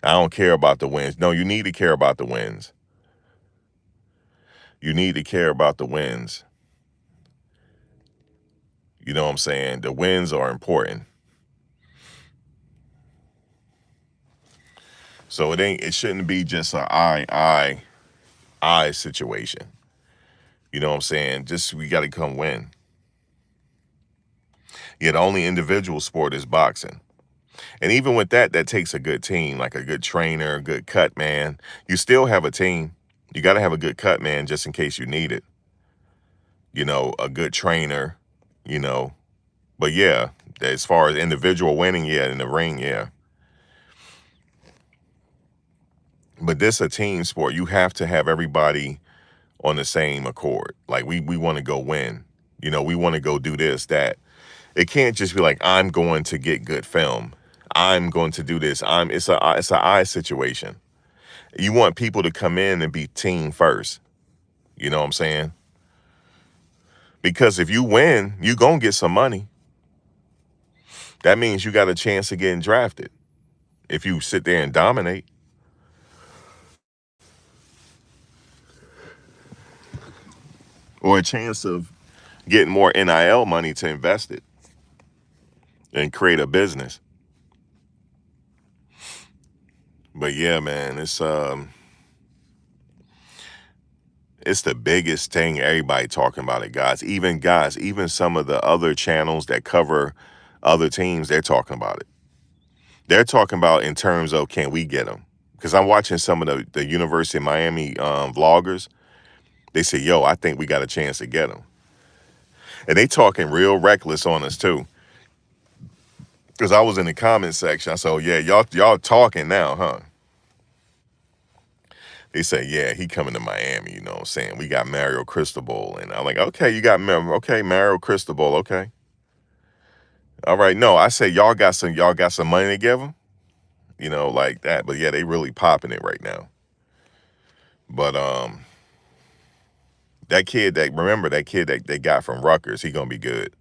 I don't care about the wins. No, you need to care about the wins. You need to care about the wins. You know what I'm saying? The wins are important. So it shouldn't be just a I situation. You know what I'm saying? Just, we got to come win. Yeah, the only individual sport is boxing. And even with that takes a good team, like a good trainer, a good cut man. You still have a team. You got to have a good cut man just in case you need it. A good trainer, But yeah, as far as individual winning, yeah, in the ring, yeah. But this a team sport. You have to have everybody on the same accord. Like, we want to go win. We want to go do this, that. It can't just be like, I'm going to get good film. I'm going to do this. It's a I situation. You want people to come in and be team first. You know what I'm saying? Because if you win, you going to get some money. That means you got a chance of getting drafted if you sit there and dominate. Or a chance of getting more NIL money to invest it and create a business. But yeah, man, it's the biggest thing everybody talking about it, guys. Even some of the other channels that cover other teams, they're talking about it. They're talking about in terms of, can we get them? Because I'm watching some of the University of Miami vloggers. They say, yo, I think we got a chance to get them. And they talking real reckless on us too. Because I was in the comment section. I said, oh, yeah, y'all talking now, huh? They say, yeah, he coming to Miami, you know what I'm saying? We got Mario Cristobal. And I'm like, okay, you got Mario Cristobal, okay. All right, no, I say y'all got some money to give him, you know, like that. But yeah, they really popping it right now. But that kid that they got from Rutgers, he gonna be good.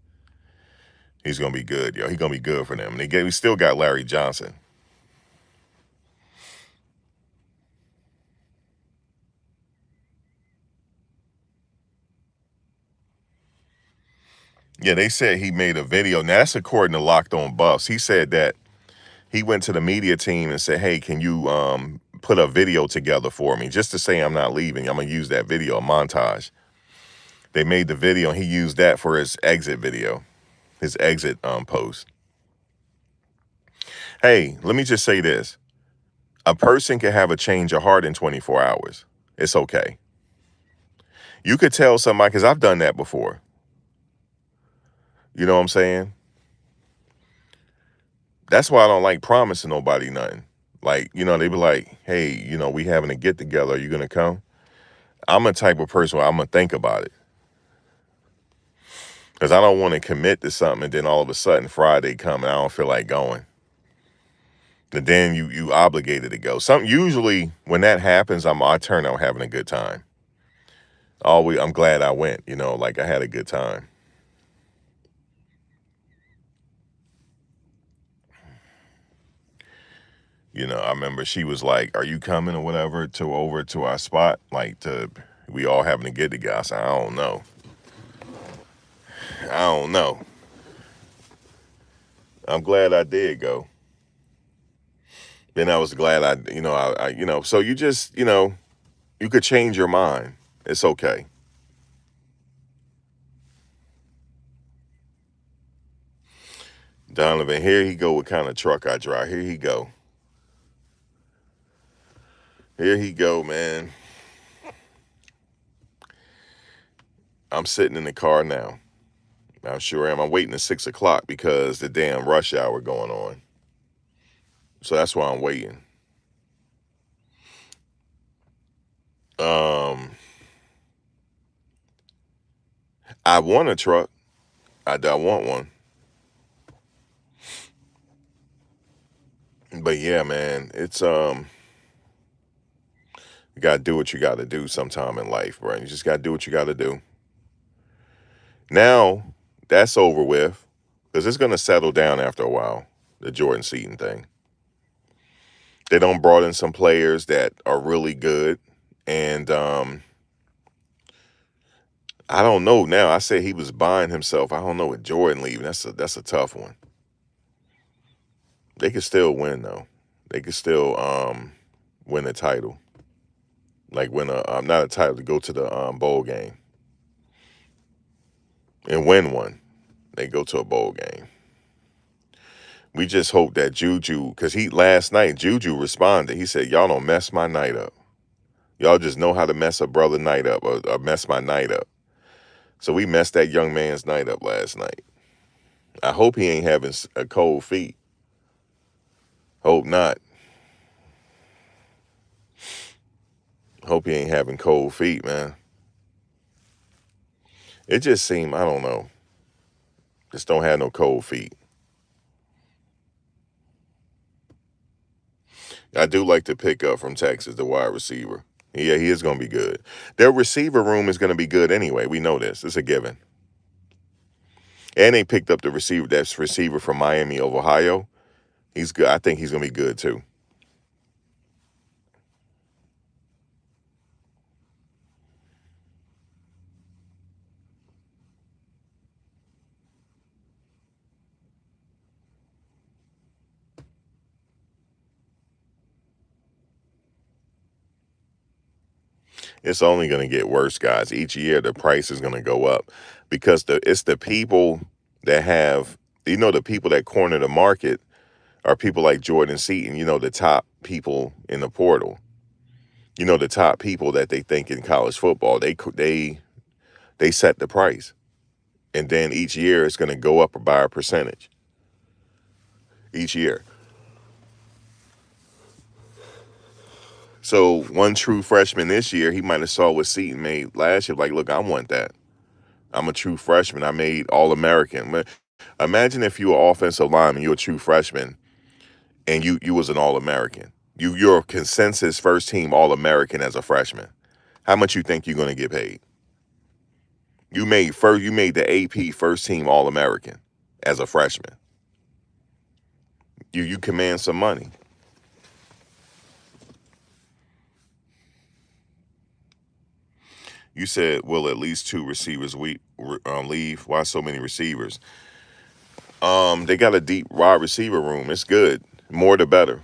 He's gonna be good, yo. He gonna be good for them. We still got Larry Johnson. Yeah, they said he made a video. Now that's according to Locked On Buffs. He said that he went to the media team and said, hey, can you put a video together for me just to say I'm not leaving? I'm gonna use that video, a montage. They made the video and he used that for his exit video, his exit post. Hey, let me just say this. A person can have a change of heart in 24 hours. It's okay. You could tell somebody, because I've done that before. You know what I'm saying? That's why I don't like promising nobody nothing. Like, you know, they be like, hey, you know, we having a get together. Are you going to come? I'm a type of person where I'm going to think about it. Because I don't want to commit to something and then all of a sudden Friday come and I don't feel like going. And then you obligated to go. Usually when that happens, I turn out having a good time. I'm glad I went, you know, like I had a good time. You know, I remember she was like, are you coming or whatever over to our spot? Like we all having to get together. I said, I don't know. I'm glad I did go. Then I was glad so you just, you know, you could change your mind. It's okay. Donovan, here he go. What kind of truck I drive? Here he go. Here he go, man. I'm sitting in the car now. I sure am. I'm waiting at 6 o'clock because the damn rush hour going on. So that's why I'm waiting. I want a truck. I want one. But yeah, man, it's you gotta do what you gotta do sometime in life, right? You just gotta do what you gotta do. Now that's over with, because it's gonna settle down after a while, the Jordan Seaton thing. They done brought in some players that are really good. And I don't know now. I said he was buying himself. I don't know with Jordan leaving. That's a tough one. They could still win though. They could still win a title. Like win not a title, to go to the bowl game and win one. They go to a bowl game. We just hope that Juju, because last night Juju responded. He said, y'all don't mess my night up. Y'all just know how to mess a brother night up or mess my night up. So we messed that young man's night up last night. I hope he ain't having a cold feet. Hope not. Hope he ain't having cold feet, man. It just seemed, I don't know. Just don't have no cold feet. I do like to pick up from Texas, the wide receiver. Yeah, he is going to be good. Their receiver room is going to be good anyway. We know this. It's a given. And they picked up the receiver, that's receiver from Miami of Ohio. He's good. I think he's going to be good too. It's only going to get worse, guys. Each year the price is going to go up because it's the people that have, the people that corner the market are people like Jordan Seaton, the top people in the portal. The top people that they think in college football. They set the price. And then each year it's going to go up by a percentage. Each year. So one true freshman this year, he might have saw what Seaton made last year. Like, look, I want that. I'm a true freshman. I made All-American. But imagine if you were offensive lineman, you're a true freshman, and you was an All-American. You're a consensus first team All-American as a freshman. How much you think you're going to get paid? You made the AP first team All-American as a freshman. You command some money. You said, will at least 2 receivers leave? Why so many receivers? They got a deep wide receiver room. It's good. More the better.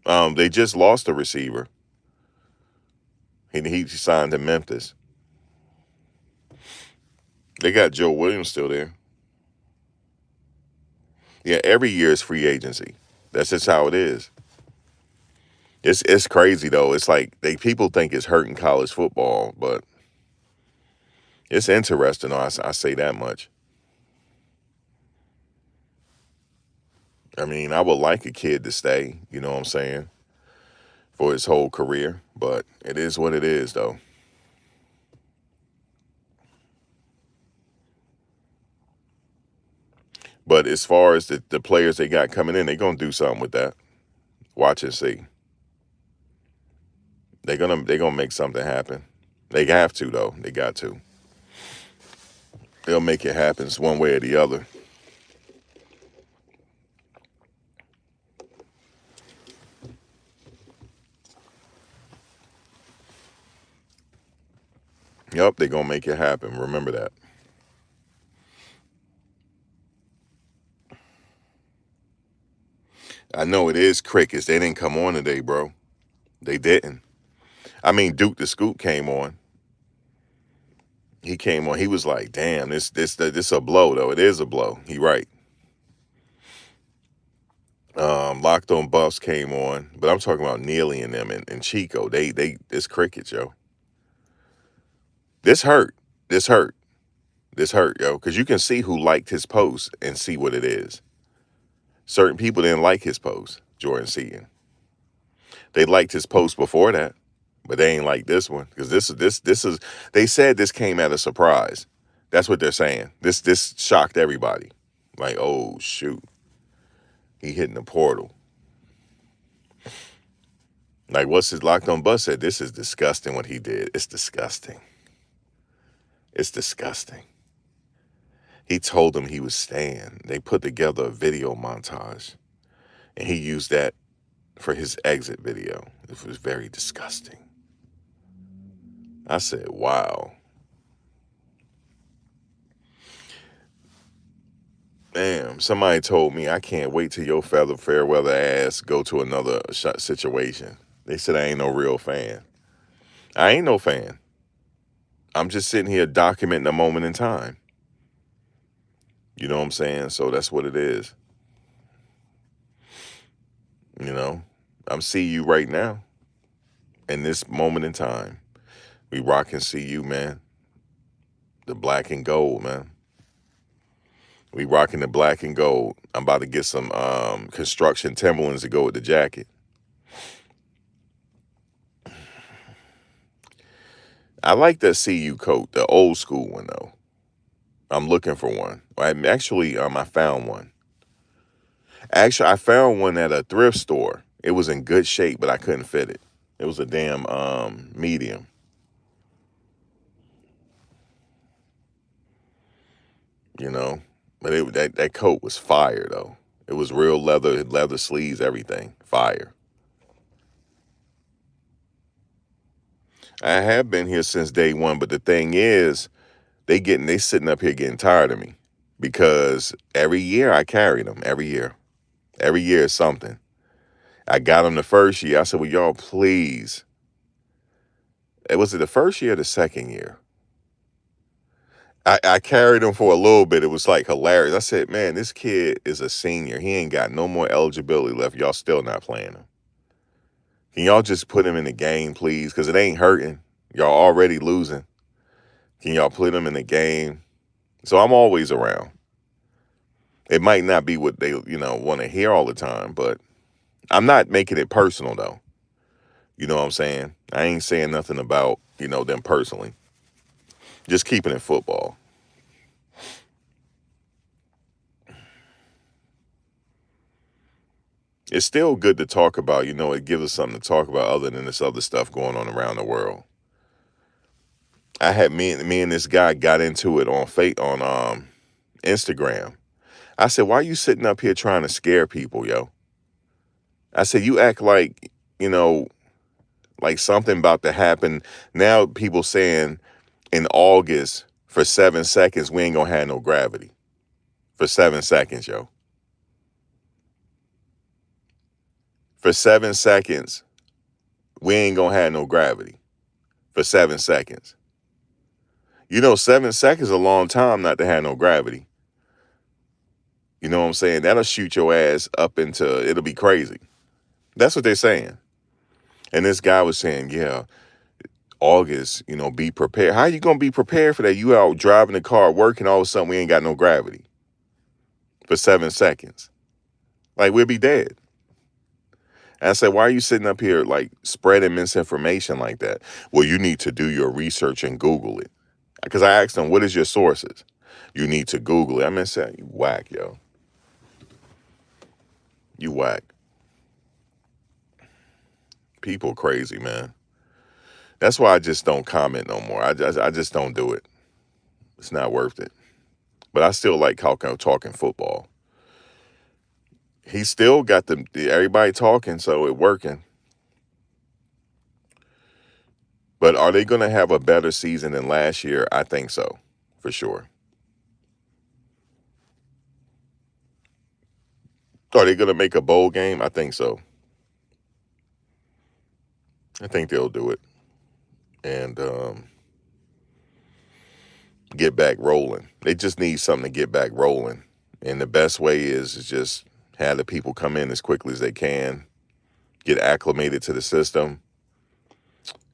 They just lost a receiver. He signed to Memphis. They got Joe Williams still there. Yeah, every year is free agency. That's just how it is. It's crazy though. It's like people think it's hurting college football, but it's interesting. I say that much. I mean, I would like a kid to stay, you know what I'm saying, for his whole career, but it is what it is though. But as far as the players they got coming in, they're going to do something with that. Watch and see. They're gonna make something happen. They have to though. They got to. They'll make it happen one way or the other. Yep, they're gonna make it happen. Remember that. I know it is crickets. They didn't come on today, bro. They didn't. I mean, Duke the Scoop came on. He came on. He was like, "Damn, this a blow though. It is a blow." He right. Locked on Buffs came on, but I'm talking about Neely and them and Chico. This crickets, yo. This hurt. This hurt. This hurt, yo. Because you can see who liked his post and see what it is. Certain people didn't like his post, Jordan Seaton. They liked his post before that, but they ain't like this one because this is. They said this came at a surprise. That's what they're saying. This shocked everybody. Like, oh shoot, he hitting the portal. Like, what's his locked on bus said? This is disgusting what he did. It's disgusting. It's disgusting. He told them he was staying. They put together a video montage, and he used that for his exit video. It was very disgusting. I said, wow. Damn, somebody told me I can't wait till your fair weather ass go to another situation. They said I ain't no real fan. I ain't no fan. I'm just sitting here documenting a moment in time. You know what I'm saying? So that's what it is. I'm seeing you right now in this moment in time. We rock and see you, man. The black and gold, man. We rocking the black and gold. I'm about to get some construction Timberlands to go with the jacket. I like the CU coat, the old school one though. I'm looking for one. I found one. Actually, I found one at a thrift store. It was in good shape, but I couldn't fit it. It was a damn medium. you know. But that coat was fire though. It was real leather sleeves, everything. Fire. I have been here since day one, but the thing is, they sitting up here getting tired of me because every year I carry them. Every year. Every year is something. I got them the first year. I said, well, y'all, please. Was it the first year or the second year? I carried him for a little bit. It was like hilarious. I said, man, this kid is a senior. He ain't got no more eligibility left. Y'all still not playing him. Can y'all just put him in the game, please? Because it ain't hurting. Y'all already losing. Can y'all put him in the game? So I'm always around. It might not be what they, want to hear all the time, but I'm not making it personal, though. You know what I'm saying? I ain't saying nothing about, them personally. Just keeping it football. It's still good to talk about, it gives us something to talk about other than this other stuff going on around the world. I had me and this guy got into it on Instagram. I said, why are you sitting up here trying to scare people, yo? I said, you act like, like something about to happen. Now people saying in August for 7 seconds, we ain't gonna have no gravity. For 7 seconds, yo. For 7 seconds, we ain't gonna have no gravity. For 7 seconds. 7 seconds is a long time not to have no gravity. You know what I'm saying? That'll shoot your ass up it'll be crazy. That's what they're saying. And this guy was saying, yeah, August, be prepared. How you going to be prepared for that? You out driving the car, working, all of a sudden we ain't got no gravity for 7 seconds. Like, we'll be dead. And I said, why are you sitting up here, like, spreading misinformation like that? Well, you need to do your research and Google it. Because I asked them, what is your sources? You need to Google it. I mean, say, you whack, yo. You whack. People crazy, man. That's why I just don't comment no more. I just don't do it. It's not worth it. But I still like talking football. He still got everybody talking, so it working. But are they going to have a better season than last year? I think so, for sure. Are they going to make a bowl game? I think so. I think they'll do it. And get back rolling. They just need something to get back rolling. And the best way is just have the people come in as quickly as they can, get acclimated to the system.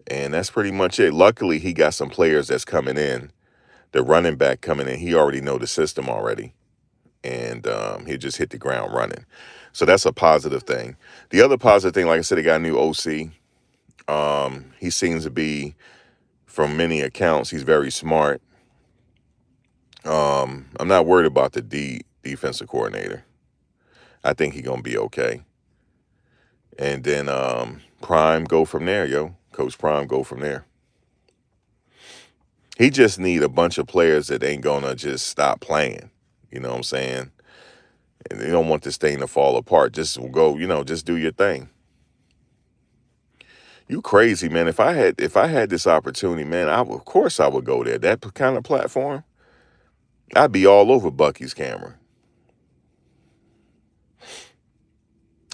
And that's pretty much it. Luckily, he got some players that's coming in. The running back coming in, he already know the system already. And he just hit the ground running. So that's a positive thing. The other positive thing, like I said, they got a new OC. He seems to be, from many accounts, he's very smart. I'm not worried about the defensive coordinator. I think he's going to be okay. And then Prime go from there, yo. Coach Prime go from there. He just need a bunch of players that ain't going to just stop playing. You know what I'm saying? And they don't want this thing to fall apart. Just go, just do your thing. You crazy, man. If I had this opportunity, man, of course I would go there. That kind of platform, I'd be all over Bucky's camera.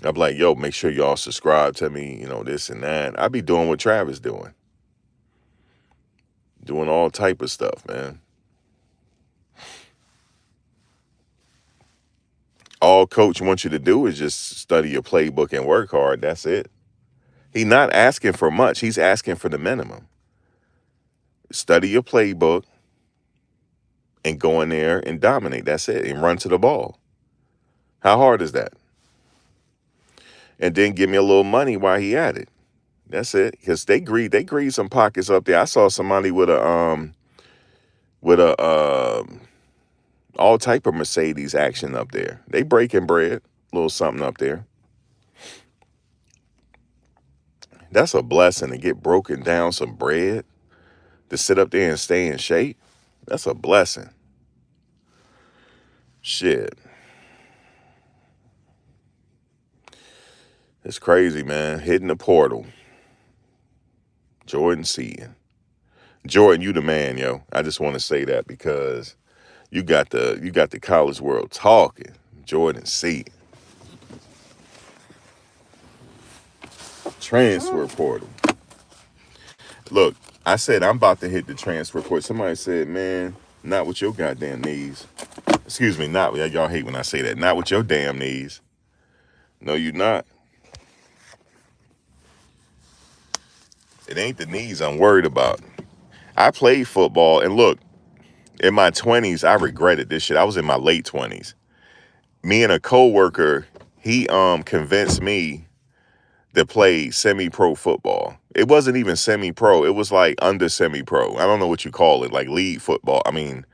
I'd be like, yo, make sure y'all subscribe to me, this and that. I'd be doing what Travis doing. Doing all type of stuff, man. All coach wants you to do is just study your playbook and work hard. That's it. He's not asking for much. He's asking for the minimum. Study your playbook and go in there and dominate. That's it. And run to the ball. How hard is that? And then give me a little money while he at it. That's it. Because they greed some pockets up there. I saw somebody with a all type of Mercedes action up there. They breaking bread. A little something up there. That's a blessing to get broken down some bread, to sit up there and stay in shape. That's a blessing. Shit. It's crazy, man. Hitting the portal. Jordan Seaton. Jordan, you the man, yo. I just want to say that because you got the college world talking. Jordan Seaton. Transfer portal. Look, I said I'm about to hit the transfer portal. Somebody said, man, not with your goddamn knees. Excuse me, not y'all hate when I say that. Not with your damn knees. No, you not. It ain't the knees I'm worried about. I played football, and look, in my 20s, I regretted this shit. I was in my late 20s. Me and a coworker, he convinced me to play semi-pro football. It wasn't even semi-pro. It was like under semi-pro. I don't know what you call it, like league football. I mean,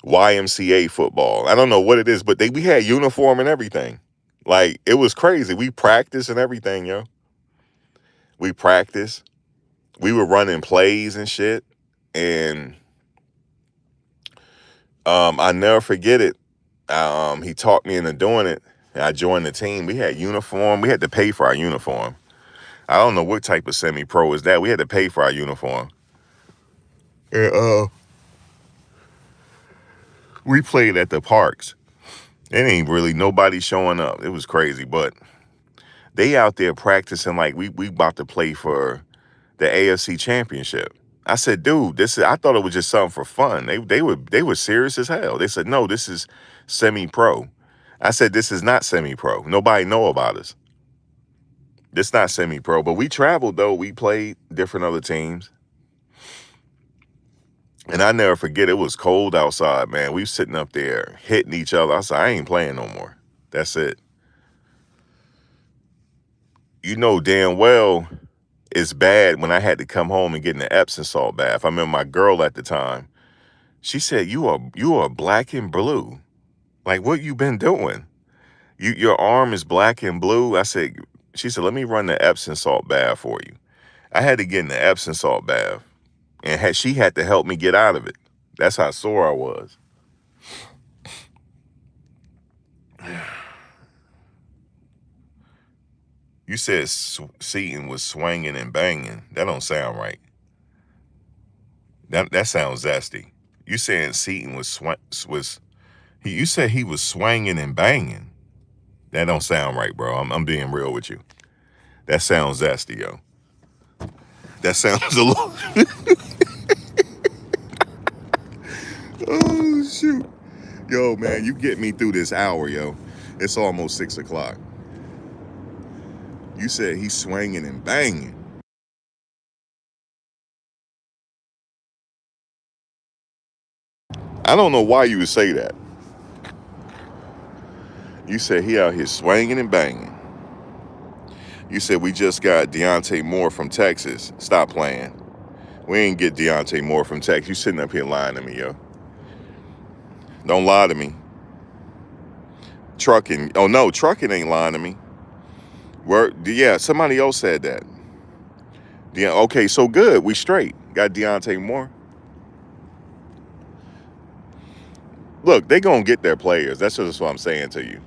YMCA football. I don't know what it is, but we had uniform and everything. Like, it was crazy. We practiced and everything, yo. We practiced. We were running plays and shit. And I never forget it. He talked me into doing it. And I joined the team. We had uniform. We had to pay for our uniform. I don't know what type of semi-pro is that. We had to pay for our uniform. And we played at the parks. It ain't really nobody showing up. It was crazy, but they out there practicing like we about to play for the AFC Championship. I said, dude, I thought it was just something for fun. They were serious as hell. They said, no, this is semi-pro. I said, this is not semi-pro. Nobody know about us. This not semi-pro, but we traveled though. We played different other teams. And I never forget, it was cold outside, man. We was sitting up there hitting each other. I said, I ain't playing no more. That's it. You know damn well it's bad when I had to come home and get in the Epsom salt bath. I remember my girl at the time. She said, you are black and blue. Like, what you been doing? Your arm is black and blue. She said, let me run the Epsom salt bath for you. I had to get in the Epsom salt bath. And she had to help me get out of it. That's how sore I was. You said Seaton was swinging and banging. That don't sound right. That sounds zesty. You saying Seaton you said he was swinging and banging. That don't sound right, bro. I'm being real with you. That sounds zesty, yo. That sounds a little. Oh shoot, yo, man, you get me through this hour, yo. It's almost 6 o'clock. You said he's swinging and banging. I don't know why you would say that. You said he out here swinging and banging. You said we just got Deontay Moore from Texas. Stop playing. We ain't get Deontay Moore from Texas. You sitting up here lying to me, yo. Don't lie to me. Trucking. Oh, no, Trucking ain't lying to me. Yeah, somebody else said that. Okay, so good. We straight. Got Deontay Moore. Look, they gonna get their players. That's just what I'm saying to you.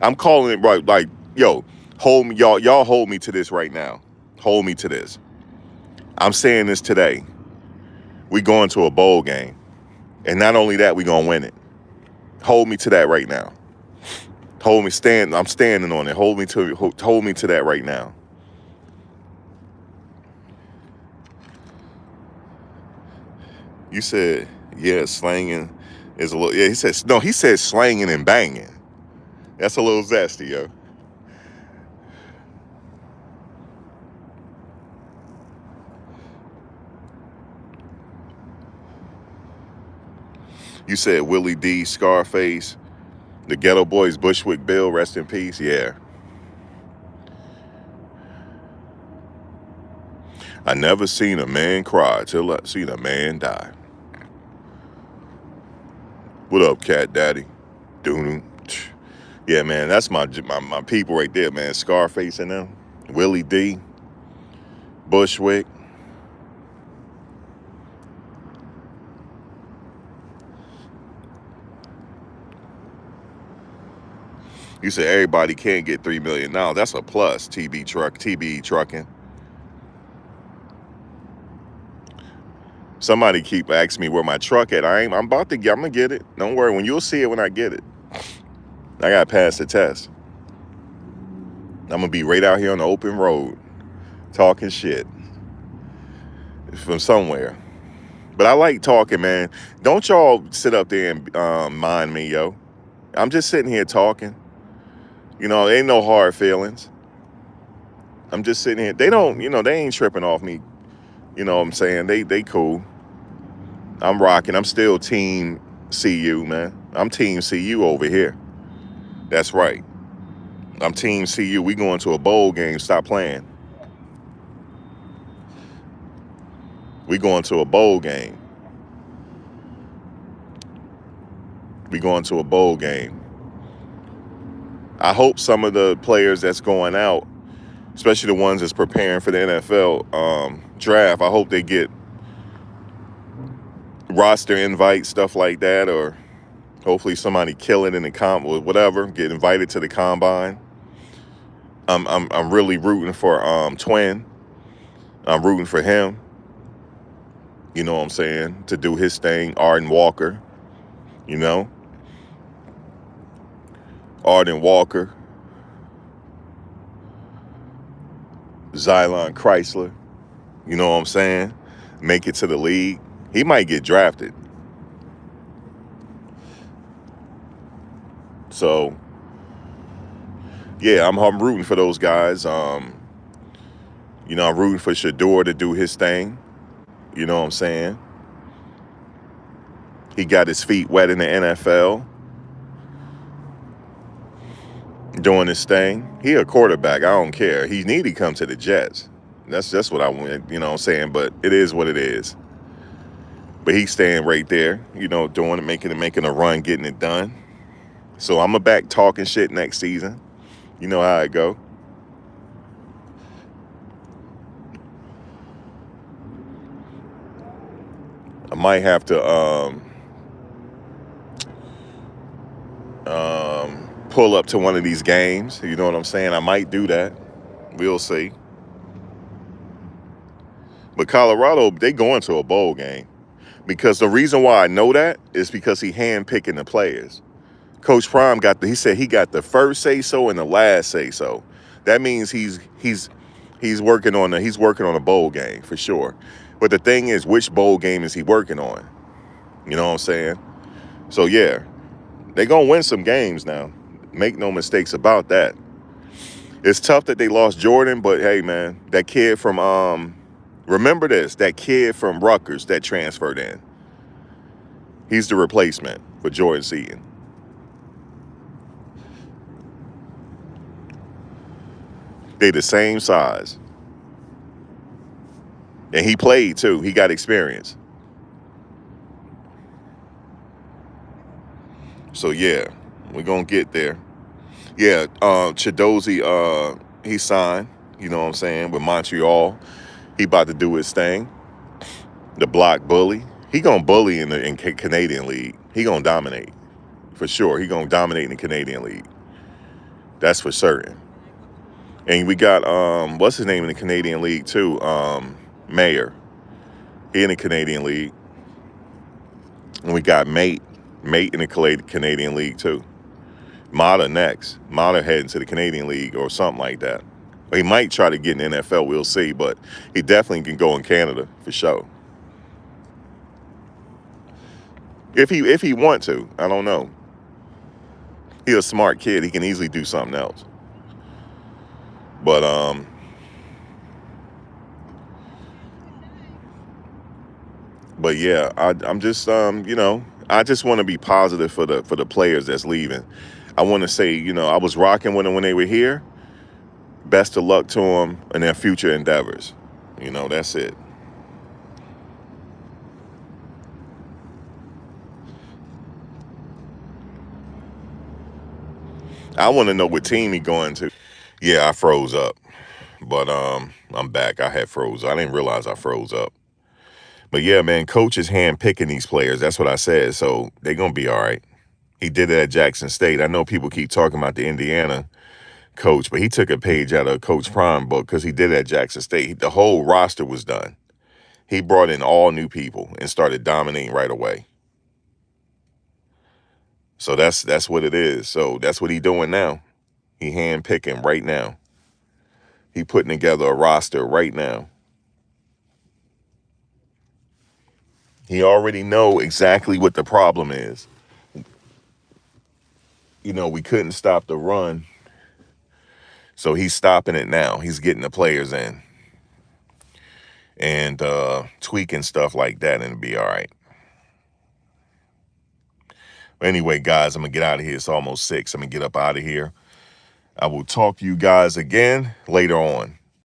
I'm calling it right, like, yo, hold me, y'all hold me to this right now. Hold me to this. I'm saying this today. We going to a bowl game. And not only that, we gonna win it. Hold me to that right now. I'm standing on it. Hold me to that right now. You said, yeah, slanging is a little, yeah, he said slanging and banging. That's a little zesty, yo. You said Willie D, Scarface, the Ghetto Boys, Bushwick Bill, rest in peace. Yeah. I never seen a man cry till I seen a man die. What up, Cat Daddy? Doo-doo. Yeah, man, that's my people right there, man. Scarface and them. Willie D, Bushwick. You say everybody can't get $3 million. Now that's a plus. TB trucking. Somebody keep asking me where my truck at. I'm about to get. I'm gonna get it. Don't worry. When you'll see it when I get it. I gotta pass the test. I'm gonna be right out here on the open road, talking shit from somewhere. But I like talking, man. Don't y'all sit up there and mind me, yo. I'm just sitting here talking. There ain't no hard feelings. I'm just sitting here. They don't, they ain't tripping off me. You know what I'm saying? They cool. I'm rocking. I'm still team CU, man. I'm team CU over here. That's right. I'm team CU. We going to a bowl game. Stop playing. We going to a bowl game. We going to a bowl game. I hope some of the players that's going out, especially the ones that's preparing for the NFL draft, I hope they get roster invites, stuff like that, or hopefully somebody kill it in the or whatever, get invited to the combine. I'm really rooting for Twin. I'm rooting for him. You know what I'm saying? To do his thing. Arden Walker. Arden Walker. Xylon Chrysler. You know what I'm saying? Make it to the league. He might get drafted. So, yeah, I'm rooting for those guys. I'm rooting for Shador to do his thing. You know what I'm saying? He got his feet wet in the NFL. Doing his thing. He a quarterback. I don't care. He need to come to the Jets. That's just what I want, you know what I'm saying? But it is what it is. But he's staying right there, doing it, making a run, getting it done. So I'm back talking shit next season. You know how it go. I might have to pull up to one of these games. You know what I'm saying? I might do that. We'll see. But Colorado, they going to a bowl game. Because the reason why I know that is because he handpicking the players. Coach Prime he said he got the first say so and the last say so. That means he's working on a bowl game for sure. But the thing is, which bowl game is he working on? You know what I'm saying? So yeah, they gonna win some games now. Make no mistakes about that. It's tough that they lost Jordan, but hey man, that kid from remember this, that kid from Rutgers that transferred in. He's the replacement for Jordan Seaton. They the same size. And he played too. He got experience. So yeah, we're gonna get there. Yeah, Chidozie, he signed, you know what I'm saying, with Montreal. He about to do his thing. The block bully. He gonna bully in the Canadian League. He gonna dominate. For sure. He gonna dominate in the Canadian League. That's for certain. And we got what's his name in the Canadian League too? Mayer. He in the Canadian League. And we got Mate in the Canadian League too. Mata next. Mata heading to the Canadian League or something like that. Or he might try to get in the NFL, we'll see, but he definitely can go in Canada for sure. If he want to, I don't know. He's a smart kid. He can easily do something else. But yeah, I'm just I just want to be positive for the players that's leaving. I want to say, I was rocking with them when they were here. Best of luck to them in their future endeavors. That's it. I want to know what team he going to. Yeah, I froze up. But I'm back. I had froze. I didn't realize I froze up. But yeah, man, coach is handpicking these players. That's what I said. So they're going to be all right. He did it at Jackson State. I know people keep talking about the Indiana coach, but he took a page out of Coach Prime book because he did it at Jackson State. The whole roster was done. He brought in all new people and started dominating right away. So that's what it is. So that's what he's doing now. He handpicking right now. He putting together a roster right now. He already know exactly what the problem is. You know, we couldn't stop the run. So he's stopping it now. He's getting the players in and tweaking stuff like that, and it'll be all right. But anyway, guys, I'm going to get out of here. It's almost 6. I'm going to get up out of here. I will talk to you guys again later on.